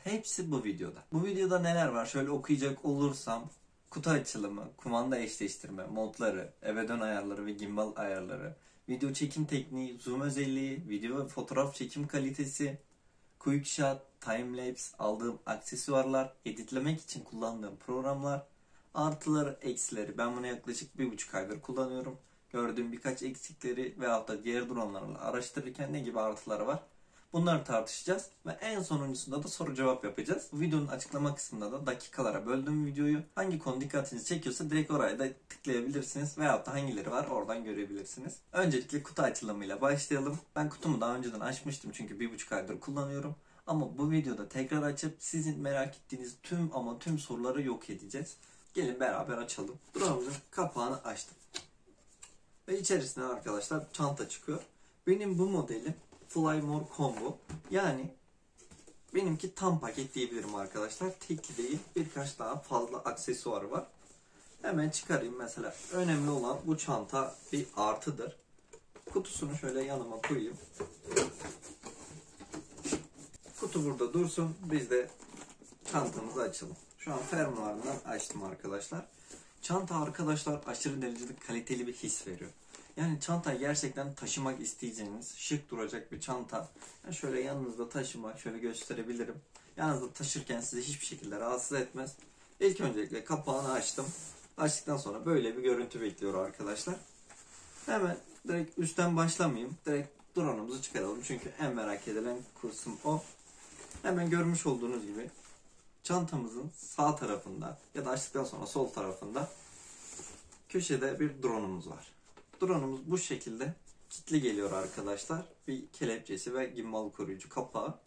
Hepsi bu videoda. Bu videoda neler var? Şöyle okuyacak olursam kutu açılımı, kumanda eşleştirme, modları, eve dön ayarları ve gimbal ayarları, video çekim tekniği, zoom özelliği, video ve fotoğraf çekim kalitesi, quick shot, time lapse, aldığım aksesuarlar, editlemek için kullandığım programlar, artıları, eksileri. Ben bunu yaklaşık 1,5 aydır kullanıyorum. Gördüğüm birkaç eksikleri veyahut da diğer dronlarla araştırırken ne gibi artıları var? Bunları tartışacağız ve en sonuncusunda da soru cevap yapacağız. Bu videonun açıklama kısmında da dakikalara böldüğüm videoyu, hangi konu dikkatinizi çekiyorsa direkt oraya da tıklayabilirsiniz veyahut da hangileri var oradan görebilirsiniz. Öncelikle kutu açılımıyla başlayalım. Ben kutumu daha önceden açmıştım çünkü 1,5 aydır kullanıyorum. Ama bu videoda tekrar açıp sizin merak ettiğiniz tüm soruları yok edeceğiz. Gelin beraber açalım. Drone'umuzun kapağını açtım. Ve içerisinden arkadaşlar çanta çıkıyor. Benim bu modelim Fly More Combo. Yani benimki tam paket diyebilirim arkadaşlar. Tekli değil, birkaç daha fazla aksesuarı var. Hemen çıkarayım mesela. Önemli olan bu çanta bir artıdır. Kutusunu şöyle yanıma koyayım. Kutu burada dursun. Biz de çantamızı açalım. Şu an fermuarından açtım arkadaşlar. Çanta arkadaşlar aşırı derecede kaliteli bir his veriyor. Yani çantayı gerçekten taşımak isteyeceğiniz şık duracak bir çanta. Yani şöyle yanınızda taşımak, şöyle gösterebilirim. Yanınızda taşırken sizi hiçbir şekilde rahatsız etmez. İlk öncelikle kapağını açtım. Açtıktan sonra böyle bir görüntü bekliyor arkadaşlar. Hemen direkt üstten başlamayayım. Direkt drone'umuzu çıkaralım. Çünkü en merak edilen kısım o. Hemen görmüş olduğunuz gibi çantamızın sağ tarafında ya da açtıktan sonra sol tarafında köşede bir drone'umuz var. Drone'umuz bu şekilde kilitli geliyor arkadaşlar. Bir kelepçesi ve gimbal koruyucu kapağı.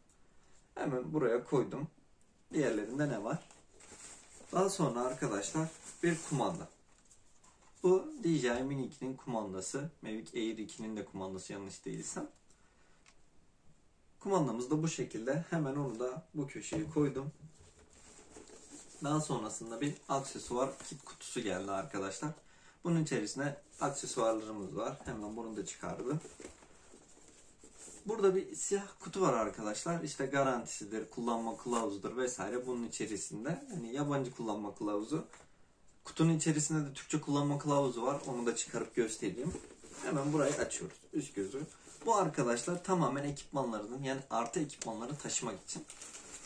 Hemen buraya koydum. Diğerlerinde ne var? Daha sonra arkadaşlar bir kumanda. Bu DJI Mini 2'nin kumandası. Mavic Air 2'nin de kumandası yanlış değilsem. Kumandamız da bu şekilde. Hemen onu da bu köşeye koydum. Daha sonrasında bir aksesuar kit kutusu geldi arkadaşlar. Bunun içerisine aksesuarlarımız var. Hemen bunu da çıkardım. Burada bir siyah kutu var arkadaşlar. İşte garantisidir, kullanma kılavuzudur vesaire bunun içerisinde. Yani yabancı kullanma kılavuzu. Kutunun içerisinde de Türkçe kullanma kılavuzu var. Onu da çıkarıp göstereyim. Hemen burayı açıyoruz. Üst gözü. Bu arkadaşlar tamamen ekipmanlarının yani artı ekipmanları taşımak için.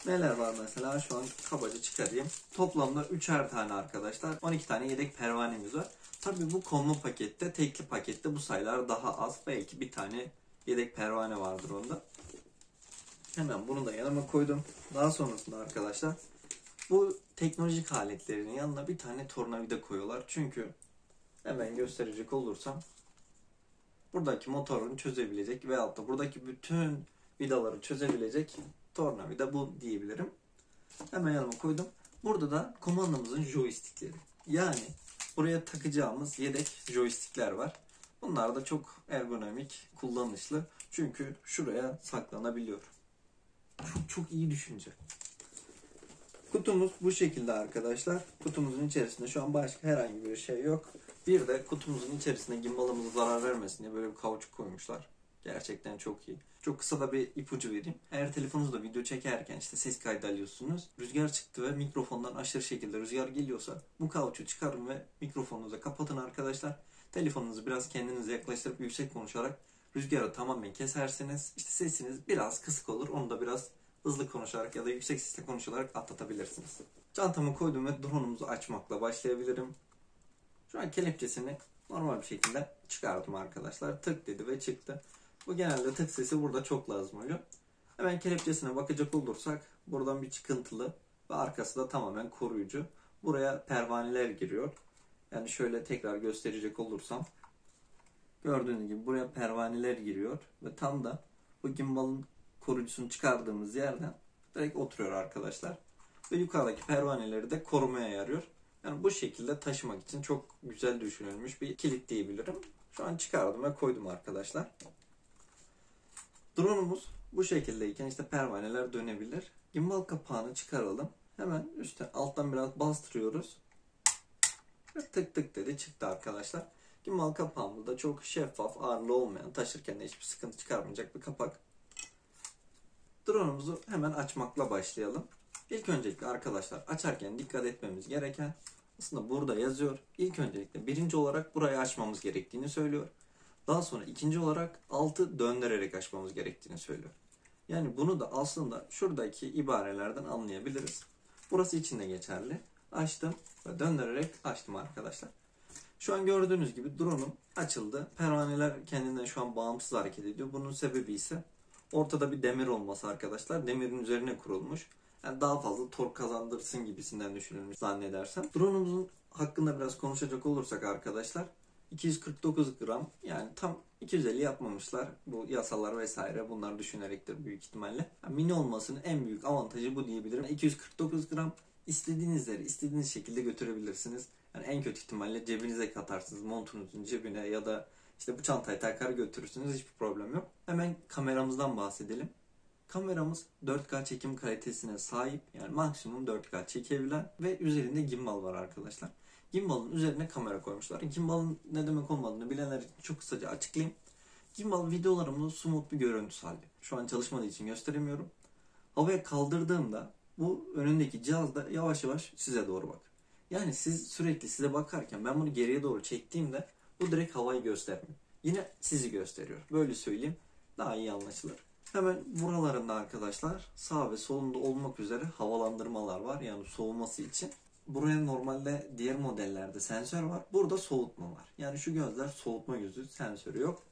Neler var mesela şu an kabaca çıkarayım. Toplamda 3'er tane arkadaşlar. 12 tane yedek pervanemiz var. Tabii bu combo pakette, tekli pakette bu sayılar daha az. Belki bir tane yedek pervane vardır onda. Hemen bunu da yanıma koydum. Daha sonrasında arkadaşlar bu teknolojik aletlerinin yanına bir tane tornavida koyuyorlar. Çünkü hemen gösterecek olursam buradaki motorunu çözebilecek veyahut da buradaki bütün vidaları çözebilecek tornavida bu diyebilirim. Hemen yanıma koydum. Burada da kumandamızın joystickleri. Yani buraya takacağımız yedek joystickler var. Bunlar da çok ergonomik, kullanışlı. Çünkü şuraya saklanabiliyor. Çok iyi düşünce. Kutumuz bu şekilde arkadaşlar. Kutumuzun içerisinde şu an başka herhangi bir şey yok. Bir de kutumuzun içerisinde gimbalımıza zarar vermesin diye böyle bir kauçuk koymuşlar. Gerçekten çok iyi. Çok kısa da bir ipucu vereyim. Eğer telefonunuzda video çekerken işte ses kaydı alıyorsunuz. Rüzgar çıktı ve mikrofondan aşırı şekilde rüzgar geliyorsa bu kauçuğu çıkarın ve mikrofonunuzu kapatın arkadaşlar. Telefonunuzu biraz kendinize yaklaştırıp yüksek konuşarak rüzgarı tamamen kesersiniz. İşte sesiniz biraz kısık olur. Onu da biraz hızlı konuşarak ya da yüksek sesle konuşarak atlatabilirsiniz. Çantamı koydum ve drone'umuzu açmakla başlayabilirim. Şu an kelepçesini normal bir şekilde çıkardım arkadaşlar. Tık dedi ve çıktı. Bu genelde tık sesi burada çok lazım oluyor. Hemen kelepçesine bakacak olursak buradan bir çıkıntılı ve arkası da tamamen koruyucu. Buraya pervaneler giriyor. Yani şöyle tekrar gösterecek olursam gördüğünüz gibi buraya pervaneler giriyor ve tam da bu gimbalın koruyucusunu çıkardığımız yerden direkt oturuyor arkadaşlar. Ve yukarıdaki pervaneleri de korumaya yarıyor. Yani bu şekilde taşımak için çok güzel düşünülmüş bir kilit diyebilirim. Şu an çıkardım ve koydum arkadaşlar. Drone'umuz bu şekildeyken işte pervaneler dönebilir. Gimbal kapağını çıkaralım. Hemen üstten alttan biraz bastırıyoruz. Ve tık tık dedi çıktı arkadaşlar. Gimbal kapağımız da çok şeffaf, ağırlığı olmayan, taşırken de hiçbir sıkıntı çıkarmayacak bir kapak. Drone'umuzu hemen açmakla başlayalım. İlk öncelikle arkadaşlar açarken dikkat etmemiz gereken aslında burada yazıyor. İlk öncelikle birinci olarak burayı açmamız gerektiğini söylüyor. Daha sonra ikinci olarak altı döndürerek açmamız gerektiğini söylüyor. Yani bunu da aslında şuradaki ibarelerden anlayabiliriz. Burası için de geçerli. Açtım ve döndürerek açtım arkadaşlar. Şu an gördüğünüz gibi drone'um açıldı. Pervaneler kendinden şu an bağımsız hareket ediyor. Bunun sebebi ise ortada bir demir olması arkadaşlar. Demirin üzerine kurulmuş. Yani daha fazla tork kazandırsın gibisinden düşünülmüş zannedersem. Drone'umuzun hakkında biraz konuşacak olursak arkadaşlar 249 gram, yani tam 250 yapmamışlar. Bu yasalar vesaire bunlar düşünerektir büyük ihtimalle. Yani mini olmasının en büyük avantajı bu diyebilirim. 249 gram, istediğiniz yere istediğiniz şekilde götürebilirsiniz. Yani en kötü ihtimalle cebinize katarsınız, montunuzun cebine ya da işte bu çantayı takar götürürsünüz, hiçbir problem yok. Hemen kameramızdan bahsedelim. Kameramız 4K çekim kalitesine sahip, yani maksimum 4K çekebilen ve üzerinde gimbal var arkadaşlar. Gimbal'ın üzerine kamera koymuşlar. Gimbal'ın ne demek olmadığını bilenler için çok kısaca açıklayayım. Gimbal videolarımda smooth bir görüntü sağlıyor. Şu an çalışmadığı için gösteremiyorum. Havaya kaldırdığımda bu önündeki cihaz da yavaş yavaş size doğru bak. Yani siz sürekli size bakarken ben bunu geriye doğru çektiğimde bu direkt havayı göstermiyor. Yine sizi gösteriyor. Böyle söyleyeyim, daha iyi anlaşılır. Hemen buralarında arkadaşlar sağ ve solunda olmak üzere havalandırmalar var. Yani soğuması için. Buraya normalde diğer modellerde sensör var. Burada soğutma var. Yani şu gözler soğutma gözü, sensörü yok.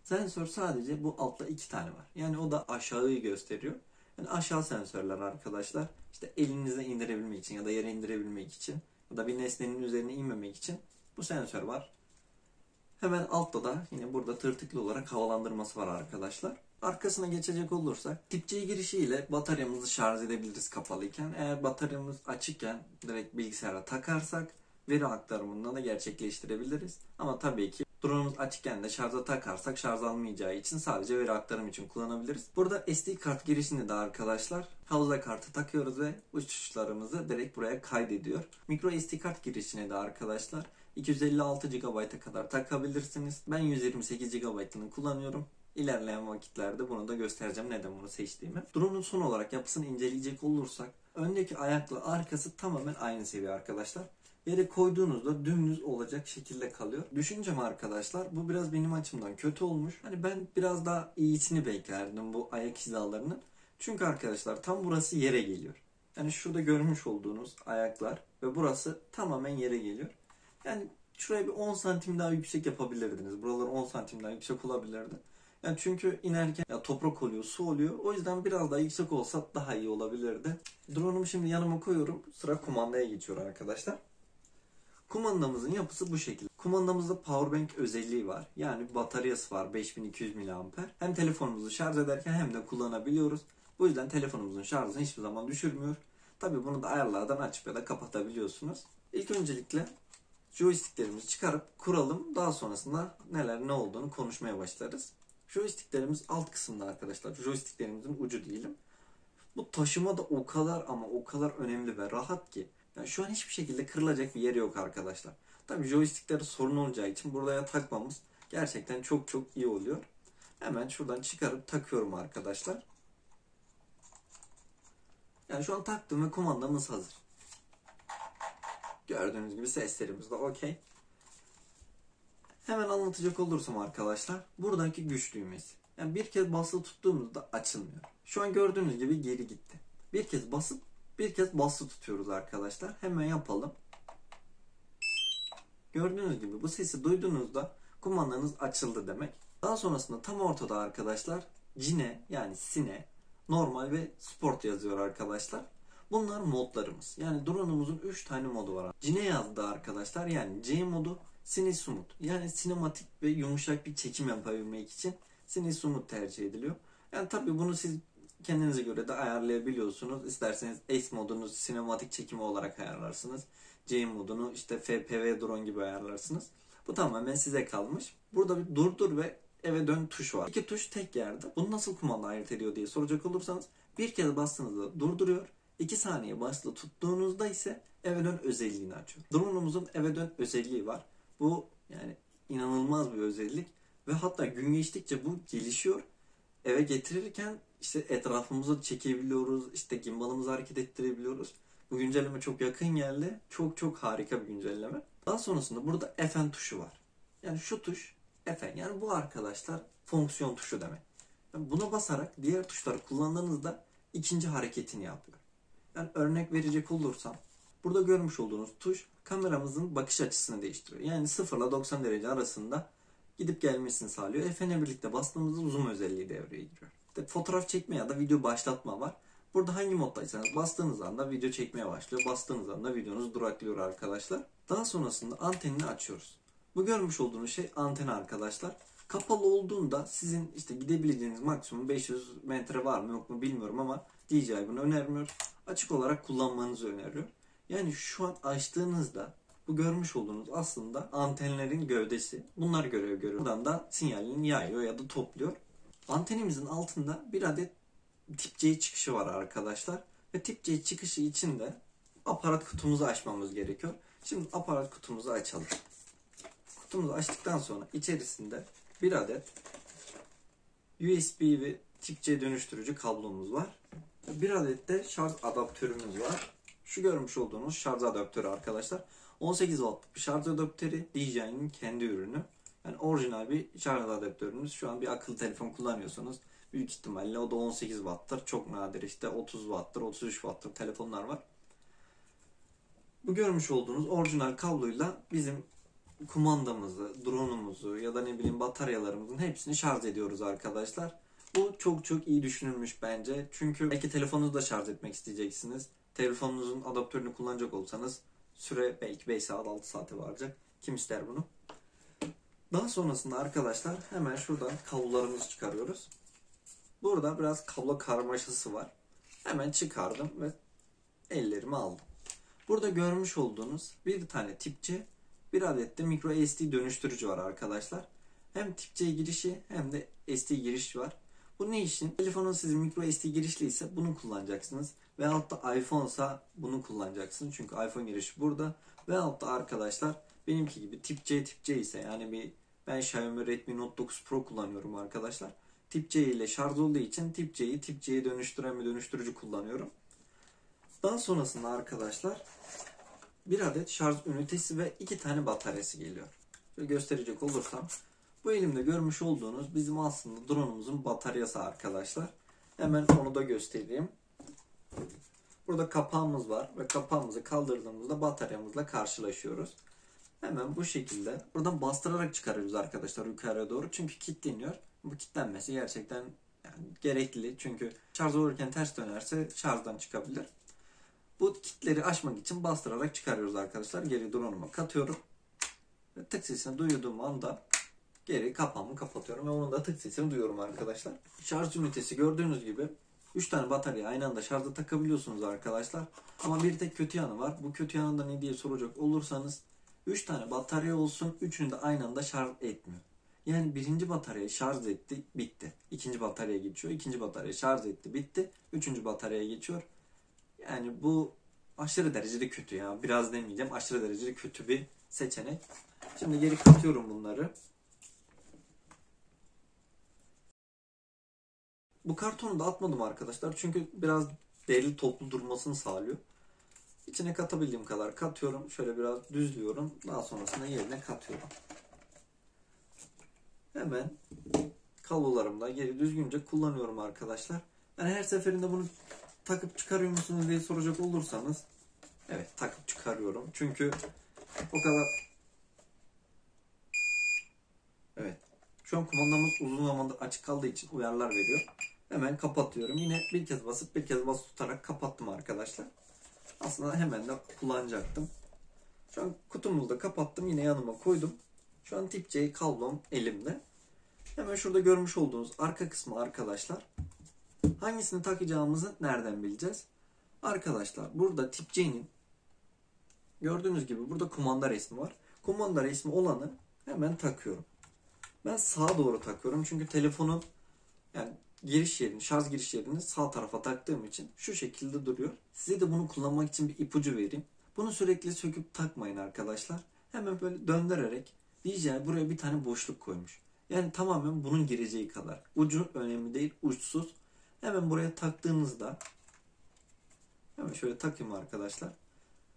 Sensör sadece bu altta 2 tane var. Yani o da aşağıyı gösteriyor. Yani aşağı sensörler arkadaşlar. İşte elinize indirebilmek için ya da yere indirebilmek için ya da bir nesnenin üzerine inmemek için bu sensör var. Hemen altta da yine burada tırtıklı olarak havalandırması var arkadaşlar. Arkasına geçecek olursak tip C girişi ile bataryamızı şarj edebiliriz kapalıyken. Eğer bataryamız açıkken direkt bilgisayara takarsak veri aktarımını da gerçekleştirebiliriz. Ama tabii ki drone'umuz açıkken de şarja takarsak şarj almayacağı için sadece veri aktarım için kullanabiliriz. Burada SD kart girişinde de arkadaşlar hafıza kartı takıyoruz ve uçuşlarımızı direkt buraya kaydediyor. Micro SD kart girişine de arkadaşlar 256 GB'a kadar takabilirsiniz. Ben 128 GB'ını kullanıyorum. İlerleyen vakitlerde bunu da göstereceğim neden bunu seçtiğimi. Drone'un son olarak yapısını inceleyecek olursak öndeki ayakla arkası tamamen aynı seviye arkadaşlar. Yere koyduğunuzda dümdüz olacak şekilde kalıyor. Düşüncem arkadaşlar bu biraz benim açımdan kötü olmuş. Hani ben biraz daha iyisini beklerdim bu ayak hizalarının. Çünkü arkadaşlar tam burası yere geliyor. Yani şurada görmüş olduğunuz ayaklar ve burası tamamen yere geliyor. Yani şuraya bir 10 santim daha yüksek yapabilirdiniz. Buralar 10 santim daha yüksek olabilirdi. Yani çünkü inerken ya toprak oluyor, su oluyor. O yüzden biraz daha yüksek olsa daha iyi olabilirdi. Drone'umu şimdi yanıma koyuyorum. Sıra kumandaya geçiyor arkadaşlar. Kumandamızın yapısı bu şekilde. Kumandamızda powerbank özelliği var. Yani bataryası var 5200 mAh. Hem telefonumuzu şarj ederken hem de kullanabiliyoruz. Bu yüzden telefonumuzun şarjını hiçbir zaman düşürmüyor. Tabi bunu da ayarlardan açıp ya da kapatabiliyorsunuz. İlk öncelikle joysticklerimizi çıkarıp kuralım. Daha sonrasında neler ne olduğunu konuşmaya başlarız. Joysticklerimiz alt kısımda arkadaşlar. Joysticklerimizin ucu diyelim. Bu taşıma da o kadar ama o kadar önemli ve rahat ki. Yani şu an hiçbir şekilde kırılacak bir yeri yok arkadaşlar. Tabii joystickleri sorun olacağı için buraya takmamız gerçekten çok çok iyi oluyor. Hemen şuradan çıkarıp takıyorum arkadaşlar. Yani şu an taktım ve kumandamız hazır. Gördüğünüz gibi seslerimiz de okey. Hemen anlatacak olursam arkadaşlar buradaki güç düğmesi. Yani bir kez basılı tuttuğumuzda açılmıyor. Şu an gördüğünüz gibi geri gitti. Bir kez basıp bir kez basılı tutuyoruz arkadaşlar. Hemen yapalım. Gördüğünüz gibi bu sesi duyduğunuzda kumandanız açıldı demek. Daha sonrasında tam ortada arkadaşlar Cine yani Sine, normal ve sport yazıyor arkadaşlar. Bunlar modlarımız. Yani drone'umuzun 3 tane modu var. Cine yazdı arkadaşlar, yani C modu, Cine Smooth. Yani sinematik ve yumuşak bir çekim yapabilmek için Cine Smooth tercih ediliyor. Yani tabii bunu siz kendinize göre de ayarlayabiliyorsunuz. İsterseniz S modunu sinematik çekimi olarak ayarlarsınız. C modunu işte FPV drone gibi ayarlarsınız. Bu tamamen size kalmış. Burada bir durdur ve eve dön tuş var. İki tuş tek yerde. Bunu nasıl kumanda ayırt ediyor diye soracak olursanız bir kez bastığınızda durduruyor. 2 saniye basılı tuttuğunuzda ise eve dön özelliğini açıyor. Drone'umuzun eve dön özelliği var. Bu yani inanılmaz bir özellik ve hatta gün geçtikçe bu gelişiyor. Eve getirirken işte etrafımızı çekebiliyoruz. İşte gimbalımızı hareket ettirebiliyoruz. Bu güncelleme çok yakın geldi. Çok çok harika bir güncelleme. Daha sonrasında burada FN tuşu var. Yani şu tuş FN. Yani bu arkadaşlar fonksiyon tuşu demek. Yani buna basarak diğer tuşları kullandığınızda ikinci hareketini yapıyor. Yani örnek verecek olursam burada görmüş olduğunuz tuş kameramızın bakış açısını değiştiriyor. Yani 0 ile 90 derece arasında gidip gelmesini sağlıyor. FN'e birlikte bastığımızda zoom özelliği devreye giriyor. İşte fotoğraf çekme ya da video başlatma var. Burada hangi moddaysanız bastığınız anda video çekmeye başlıyor. Bastığınız anda videonuz duraklıyor arkadaşlar. Daha sonrasında antenini açıyoruz. Bu görmüş olduğunuz şey anten arkadaşlar. Kapalı olduğunda sizin işte gidebileceğiniz maksimum 500 metre var mı yok mu bilmiyorum ama DJI bunu önermiyor. Açık olarak kullanmanızı öneriyor. Yani şu an açtığınızda bu görmüş olduğunuz aslında antenlerin gövdesi. Bunlar görev görüyor. Buradan da sinyalini yayıyor ya da topluyor. Antenimizin altında bir adet tip C çıkışı var arkadaşlar. Ve tip C çıkışı için de aparat kutumuzu açmamız gerekiyor. Şimdi aparat kutumuzu açalım. Kutumuzu açtıktan sonra içerisinde bir adet USB ve tip C dönüştürücü kablomuz var. Bir adet de şarj adaptörümüz var. Şu görmüş olduğunuz şarj adaptörü arkadaşlar. 18 wattlık bir şarj adaptörü. DJI'nin kendi ürünü. Yani orijinal bir şarj adaptörünüz. Şu an bir akıllı telefon kullanıyorsanız büyük ihtimalle o da 18 watt'tır. Çok nadir işte 30 watt'tır, 33 watt'tır telefonlar var. Bu görmüş olduğunuz orijinal kabloyla bizim kumandamızı, drone'umuzu ya da ne bileyim bataryalarımızın hepsini şarj ediyoruz arkadaşlar. Bu çok çok iyi düşünülmüş bence. Çünkü belki telefonunuzu da şarj etmek isteyeceksiniz. Telefonunuzun adaptörünü kullanacak olsanız süre belki 5 saat 6 saate varacak. Kim ister bunu? Daha sonrasında arkadaşlar hemen şuradan kablolarımızı çıkarıyoruz. Burada biraz kablo karmaşası var. Hemen çıkardım ve ellerime aldım. Burada görmüş olduğunuz bir tane tip C, bir adet de micro SD dönüştürücü var arkadaşlar. Hem tip C girişi hem de SD giriş var. Bu ne için? Telefonun sizin micro SD girişli ise bunu kullanacaksınız. Veyahut da iPhone ise bunu kullanacaksınız. Çünkü iPhone girişi burada. Veyahut da arkadaşlar benimki gibi tip C ise yani ben Xiaomi Redmi Note 9 Pro kullanıyorum arkadaşlar. Tip C ile şarj olduğu için tip C'ye dönüştüren bir dönüştürücü kullanıyorum. Daha sonrasında arkadaşlar bir adet şarj ünitesi ve 2 tane bataryası geliyor. Şöyle gösterecek olursam bu elimde görmüş olduğunuz bizim aslında drone'umuzun bataryası arkadaşlar. Hemen onu da göstereyim. Burada kapağımız var ve kapağımızı kaldırdığımızda bataryamızla karşılaşıyoruz. Hemen bu şekilde buradan bastırarak çıkarıyoruz arkadaşlar yukarıya doğru. Çünkü kilitleniyor. Bu kilitlenmesi gerçekten gerekli. Çünkü şarj olurken ters dönerse şarjdan çıkabilir. Bu kilitleri açmak için bastırarak çıkarıyoruz arkadaşlar. Geri drone'uma katıyorum. Ve tık sesini duyduğum anda geri kapağımı kapatıyorum ve onun da tık sesini duyuyorum arkadaşlar. Şarj ünitesi gördüğünüz gibi 3 tane batarya aynı anda şarja takabiliyorsunuz arkadaşlar. Ama bir tek kötü yanı var. Bu kötü yanı da ne diye soracak olursanız 3 tane batarya olsun, üçünü de aynı anda şarj etmiyor. Yani birinci bataryayı şarj etti, bitti. İkinci bataryaya geçiyor. İkinci bataryayı şarj etti, bitti. Üçüncü bataryaya geçiyor. Yani bu aşırı derecede kötü ya. Biraz demeyeceğim. Aşırı derecede kötü bir seçenek. Şimdi geri katıyorum bunları. Bu kartonu da atmadım arkadaşlar. Çünkü biraz değerli toplu durmasını sağlıyor. İçine katabildiğim kadar katıyorum. Şöyle biraz düzlüyorum. Daha sonrasında yerine katıyorum. Hemen kablolarımla geri düzgünce kullanıyorum arkadaşlar. Yani her seferinde bunu takıp çıkarıyor musunuz diye soracak olursanız evet takıp çıkarıyorum. Çünkü o kadar evet. Şu an kumandamız uzun zamandır açık kaldığı için uyarılar veriyor. Hemen kapatıyorum. Yine bir kez basıp bir kez basıp tutarak kapattım arkadaşlar. Aslında hemen de kullanacaktım. Şu an kutumuzu da kapattım. Yine yanıma koydum. Şu an tip C kablom elimde. Hemen şurada görmüş olduğunuz arka kısmı arkadaşlar. Hangisini takacağımızı nereden bileceğiz? Arkadaşlar burada tip C'nin gördüğünüz gibi burada kumanda resmi var. Kumanda resmi olanı hemen takıyorum. Ben sağa doğru takıyorum. Çünkü telefonu yani şarj giriş yerini sağ tarafa taktığım için şu şekilde duruyor. Size de bunu kullanmak için bir ipucu vereyim. Bunu sürekli söküp takmayın arkadaşlar. Hemen böyle döndürerek DJI buraya bir tane boşluk koymuş. Yani tamamen bunun gireceği kadar. Ucu önemli değil, uçsuz. Hemen buraya taktığınızda, hemen şöyle takayım arkadaşlar.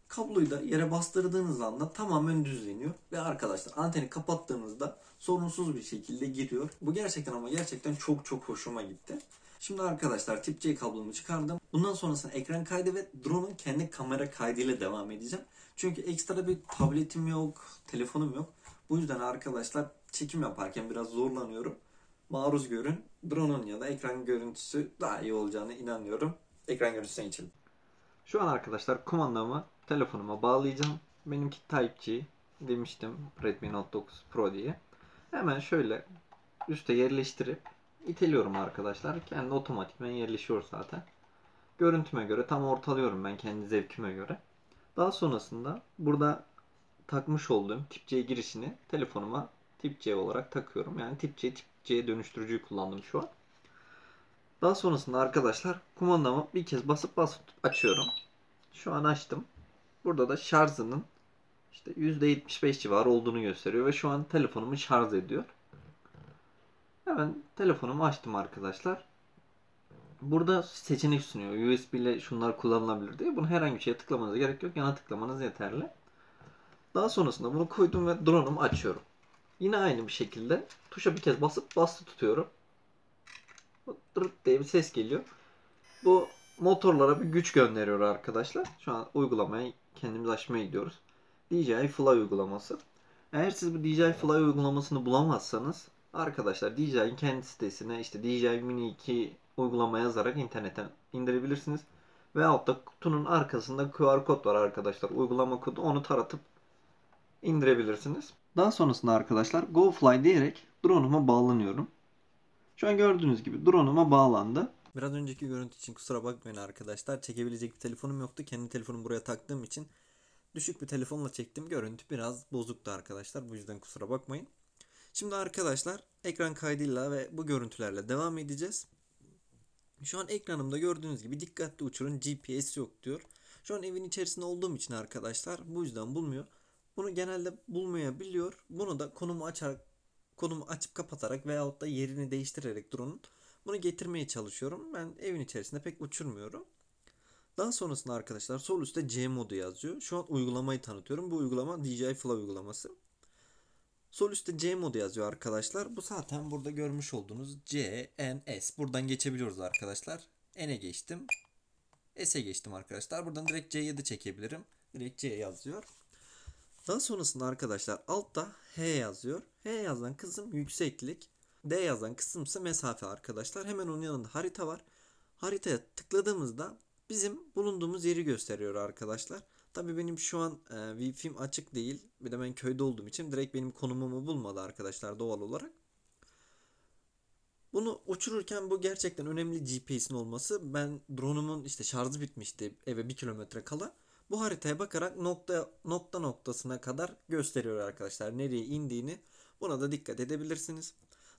Kabloyu da yere bastırdığınız anda tamamen düzleniyor. Ve arkadaşlar anteni kapattığınızda sorunsuz bir şekilde giriyor. Bu gerçekten ama gerçekten çok çok hoşuma gitti. Şimdi arkadaşlar tip C kablomu çıkardım. Bundan sonrasında ekran kaydı ve drone'un kendi kamera kaydıyla devam edeceğim. Çünkü ekstra bir tabletim yok, telefonum yok. Bu yüzden arkadaşlar çekim yaparken biraz zorlanıyorum. Maruz görün. Drone'un ya da ekran görüntüsü daha iyi olacağını inanıyorum. Ekran görüntüsüne geçelim. Şu an arkadaşlar kumandamı telefonuma bağlayacağım. Benimki Type-C demiştim, Redmi Note 9 Pro diye. Hemen şöyle üste yerleştirip iteliyorum arkadaşlar. Kendi otomatikman yerleşiyor zaten. Görüntüme göre tam ortalıyorum ben, kendi zevkime göre. Daha sonrasında burada takmış olduğum Tip-C girişini telefonuma Tip-C olarak takıyorum. Yani Tip-C dönüştürücüyü kullandım şu an. Daha sonrasında arkadaşlar kumandamı bir kez basıp açıyorum. Şu an açtım. Burada da şarjının işte %75 civarı olduğunu gösteriyor ve şu an telefonumu şarj ediyor. Hemen telefonumu açtım arkadaşlar. Burada seçenek sunuyor. USB ile şunlar kullanılabilir diye. Bunu herhangi bir şeye tıklamanıza gerek yok. Yana tıklamanız yeterli. Daha sonrasında bunu koydum ve drone'umu açıyorum. Yine aynı bir şekilde tuşa bir kez bastı tutuyorum. Dırıt diye bir ses geliyor. Bu motorlara bir güç gönderiyor arkadaşlar. Şu an uygulamayı kendimiz açmaya gidiyoruz. DJI Fly uygulaması. Eğer siz bu DJI Fly uygulamasını bulamazsanız arkadaşlar DJI'nin kendi sitesine işte DJI Mini 2 uygulama yazarak internetten indirebilirsiniz. Veyahut da kutunun arkasında QR kod var arkadaşlar. Uygulama kodu, onu taratıp indirebilirsiniz. Daha sonrasında arkadaşlar Go Fly diyerek drone'uma bağlanıyorum. Şu an gördüğünüz gibi drone'uma bağlandı. Biraz önceki görüntü için kusura bakmayın arkadaşlar. Çekebilecek bir telefonum yoktu. Kendi telefonumu buraya taktığım için düşük bir telefonla çektim. Görüntü biraz bozuktu arkadaşlar. Bu yüzden kusura bakmayın. Şimdi arkadaşlar ekran kaydıyla ve bu görüntülerle devam edeceğiz. Şu an ekranımda gördüğünüz gibi dikkatli uçurun, GPS yok diyor. Şu an evin içerisinde olduğum için arkadaşlar bu yüzden bulmuyor. Bunu genelde bulmayabiliyor. Bunu da konumu açıp kapatarak veyahut da yerini değiştirerek drone'un bunu getirmeye çalışıyorum. Ben evin içerisinde pek uçurmuyorum. Daha sonrasında arkadaşlar sol üstte C modu yazıyor. Şu an uygulamayı tanıtıyorum. Bu uygulama DJI Fly uygulaması. Sol üstte C modu yazıyor arkadaşlar. Bu zaten burada görmüş olduğunuz C, N, S. Buradan geçebiliyoruz arkadaşlar. N'e geçtim. S'e geçtim arkadaşlar. Buradan direkt C'ye de çekebilirim. Direkt C yazıyor. Daha sonrasında arkadaşlar altta H yazıyor. H yazan kısım yükseklik. D yazan kısım ise mesafe arkadaşlar. Hemen onun yanında harita var. Haritaya tıkladığımızda bizim bulunduğumuz yeri gösteriyor arkadaşlar. Tabi benim şu an Wi-Fi'm açık değil. Bir de ben köyde olduğum için direkt benim konumumu bulmadı arkadaşlar doğal olarak. Bunu uçururken bu gerçekten önemli, GPS'in olması. Ben drone'umun işte şarjı bitmişti eve 1 kilometre kala. Bu haritaya bakarak noktasına kadar gösteriyor arkadaşlar nereye indiğini. Buna da dikkat edebilirsiniz.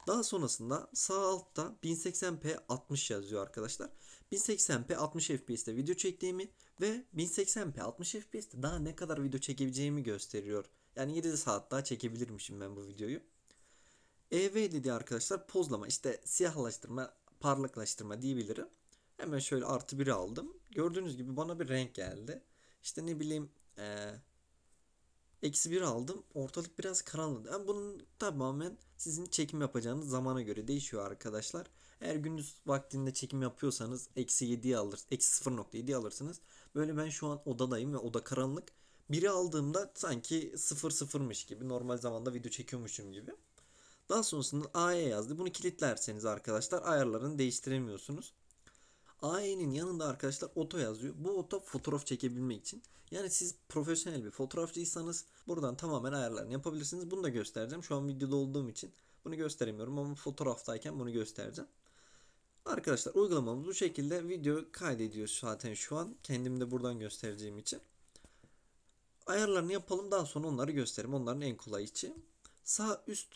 Daha sonrasında sağ altta 1080p 60 yazıyor arkadaşlar. 1080p 60 FPS'te video çektiğimi ve 1080p 60 FPS'te daha ne kadar video çekebileceğimi gösteriyor. Yani 7 saat daha çekebilirmişim ben bu videoyu. EV dedi arkadaşlar pozlama, işte siyahlaştırma, parlaklaştırma diyebilirim. Hemen şöyle artı 1'i aldım. Gördüğünüz gibi bana bir renk geldi. İşte ne bileyim eksi 1 aldım. Ortalık biraz karanlık. Yani bunun tamamen sizin çekim yapacağınız zamana göre değişiyor arkadaşlar. Eğer gündüz vaktinde çekim yapıyorsanız eksi 7'yi alır, eksi 0.7'yi alırsınız. Böyle ben şu an odadayım ve oda karanlık. Biri aldığımda sanki 0.0'mış gibi, normal zamanda video çekiyormuşum gibi. Daha sonrasında AE yazdı. Bunu kilitlerseniz arkadaşlar ayarlarını değiştiremiyorsunuz. AE'nin yanında arkadaşlar oto yazıyor. Bu oto fotoğraf çekebilmek için. Yani siz profesyonel bir fotoğrafçıysanız buradan tamamen ayarlarını yapabilirsiniz. Bunu da göstereceğim. Şu an videoda olduğum için bunu gösteremiyorum ama fotoğraftayken bunu göstereceğim. Arkadaşlar uygulamamız bu şekilde, video kaydediyor zaten şu an. Kendim de buradan göstereceğim için. Ayarlarını yapalım, daha sonra onları göstereyim. Onların en kolay içi. Sağ üst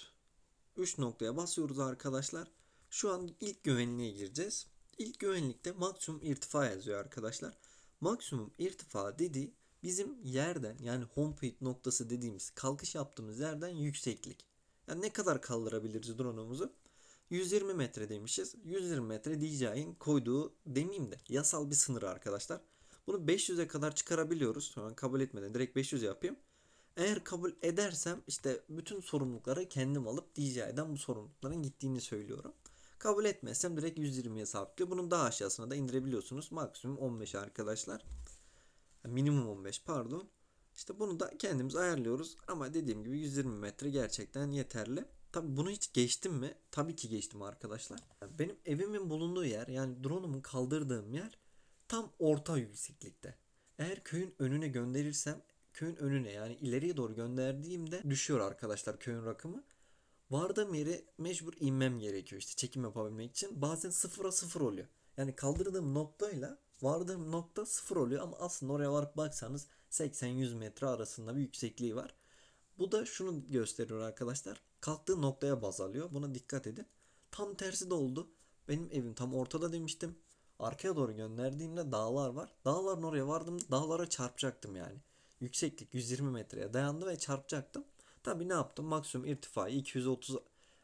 3 noktaya basıyoruz arkadaşlar. Şu an ilk güvenliğe gireceğiz. İlk güvenlikte maksimum irtifa yazıyor arkadaşlar. Maksimum irtifa dediği bizim yerden, yani home point noktası dediğimiz kalkış yaptığımız yerden yükseklik. Yani ne kadar kaldırabiliriz drone'umuzu? 120 metre demişiz. 120 metre DJI'nin koyduğu, demeyeyim de yasal bir sınır arkadaşlar. Bunu 500'e kadar çıkarabiliyoruz. Şu an kabul etmeden direkt 500 yapayım. Eğer kabul edersem işte bütün sorumlulukları kendim alıp DJI'den bu sorumlulukların gittiğini söylüyorum. Kabul etmezsem direkt 120'ye sabitlıyor. Bunun daha aşağısına da indirebiliyorsunuz. Maksimum 15 arkadaşlar. Minimum 15 pardon. İşte bunu da kendimiz ayarlıyoruz. Ama dediğim gibi 120 metre gerçekten yeterli. Tabii bunu hiç geçtim mi? Tabii ki geçtim arkadaşlar. Benim evimin bulunduğu yer, yani drone'umu kaldırdığım yer tam orta yükseklikte. Eğer köyün önüne gönderirsem, köyün önüne yani ileriye doğru gönderdiğimde düşüyor arkadaşlar köyün rakımı. Vardığım yere mecbur inmem gerekiyor işte çekim yapabilmek için. Bazen sıfıra sıfır oluyor. Yani kaldırdığım noktayla vardığım nokta sıfır oluyor ama aslında oraya varıp baksanız 80-100 metre arasında bir yüksekliği var. Bu da şunu gösteriyor arkadaşlar. Kalktığı noktaya baz alıyor. Buna dikkat edin. Tam tersi de oldu. Benim evim tam ortada demiştim. Arkaya doğru gönderdiğimde dağlar var. Dağların oraya vardığımda dağlara çarpacaktım yani. Yükseklik 120 metreye dayandı ve çarpacaktım. Tabii ne yaptım? Maksimum irtifayı 230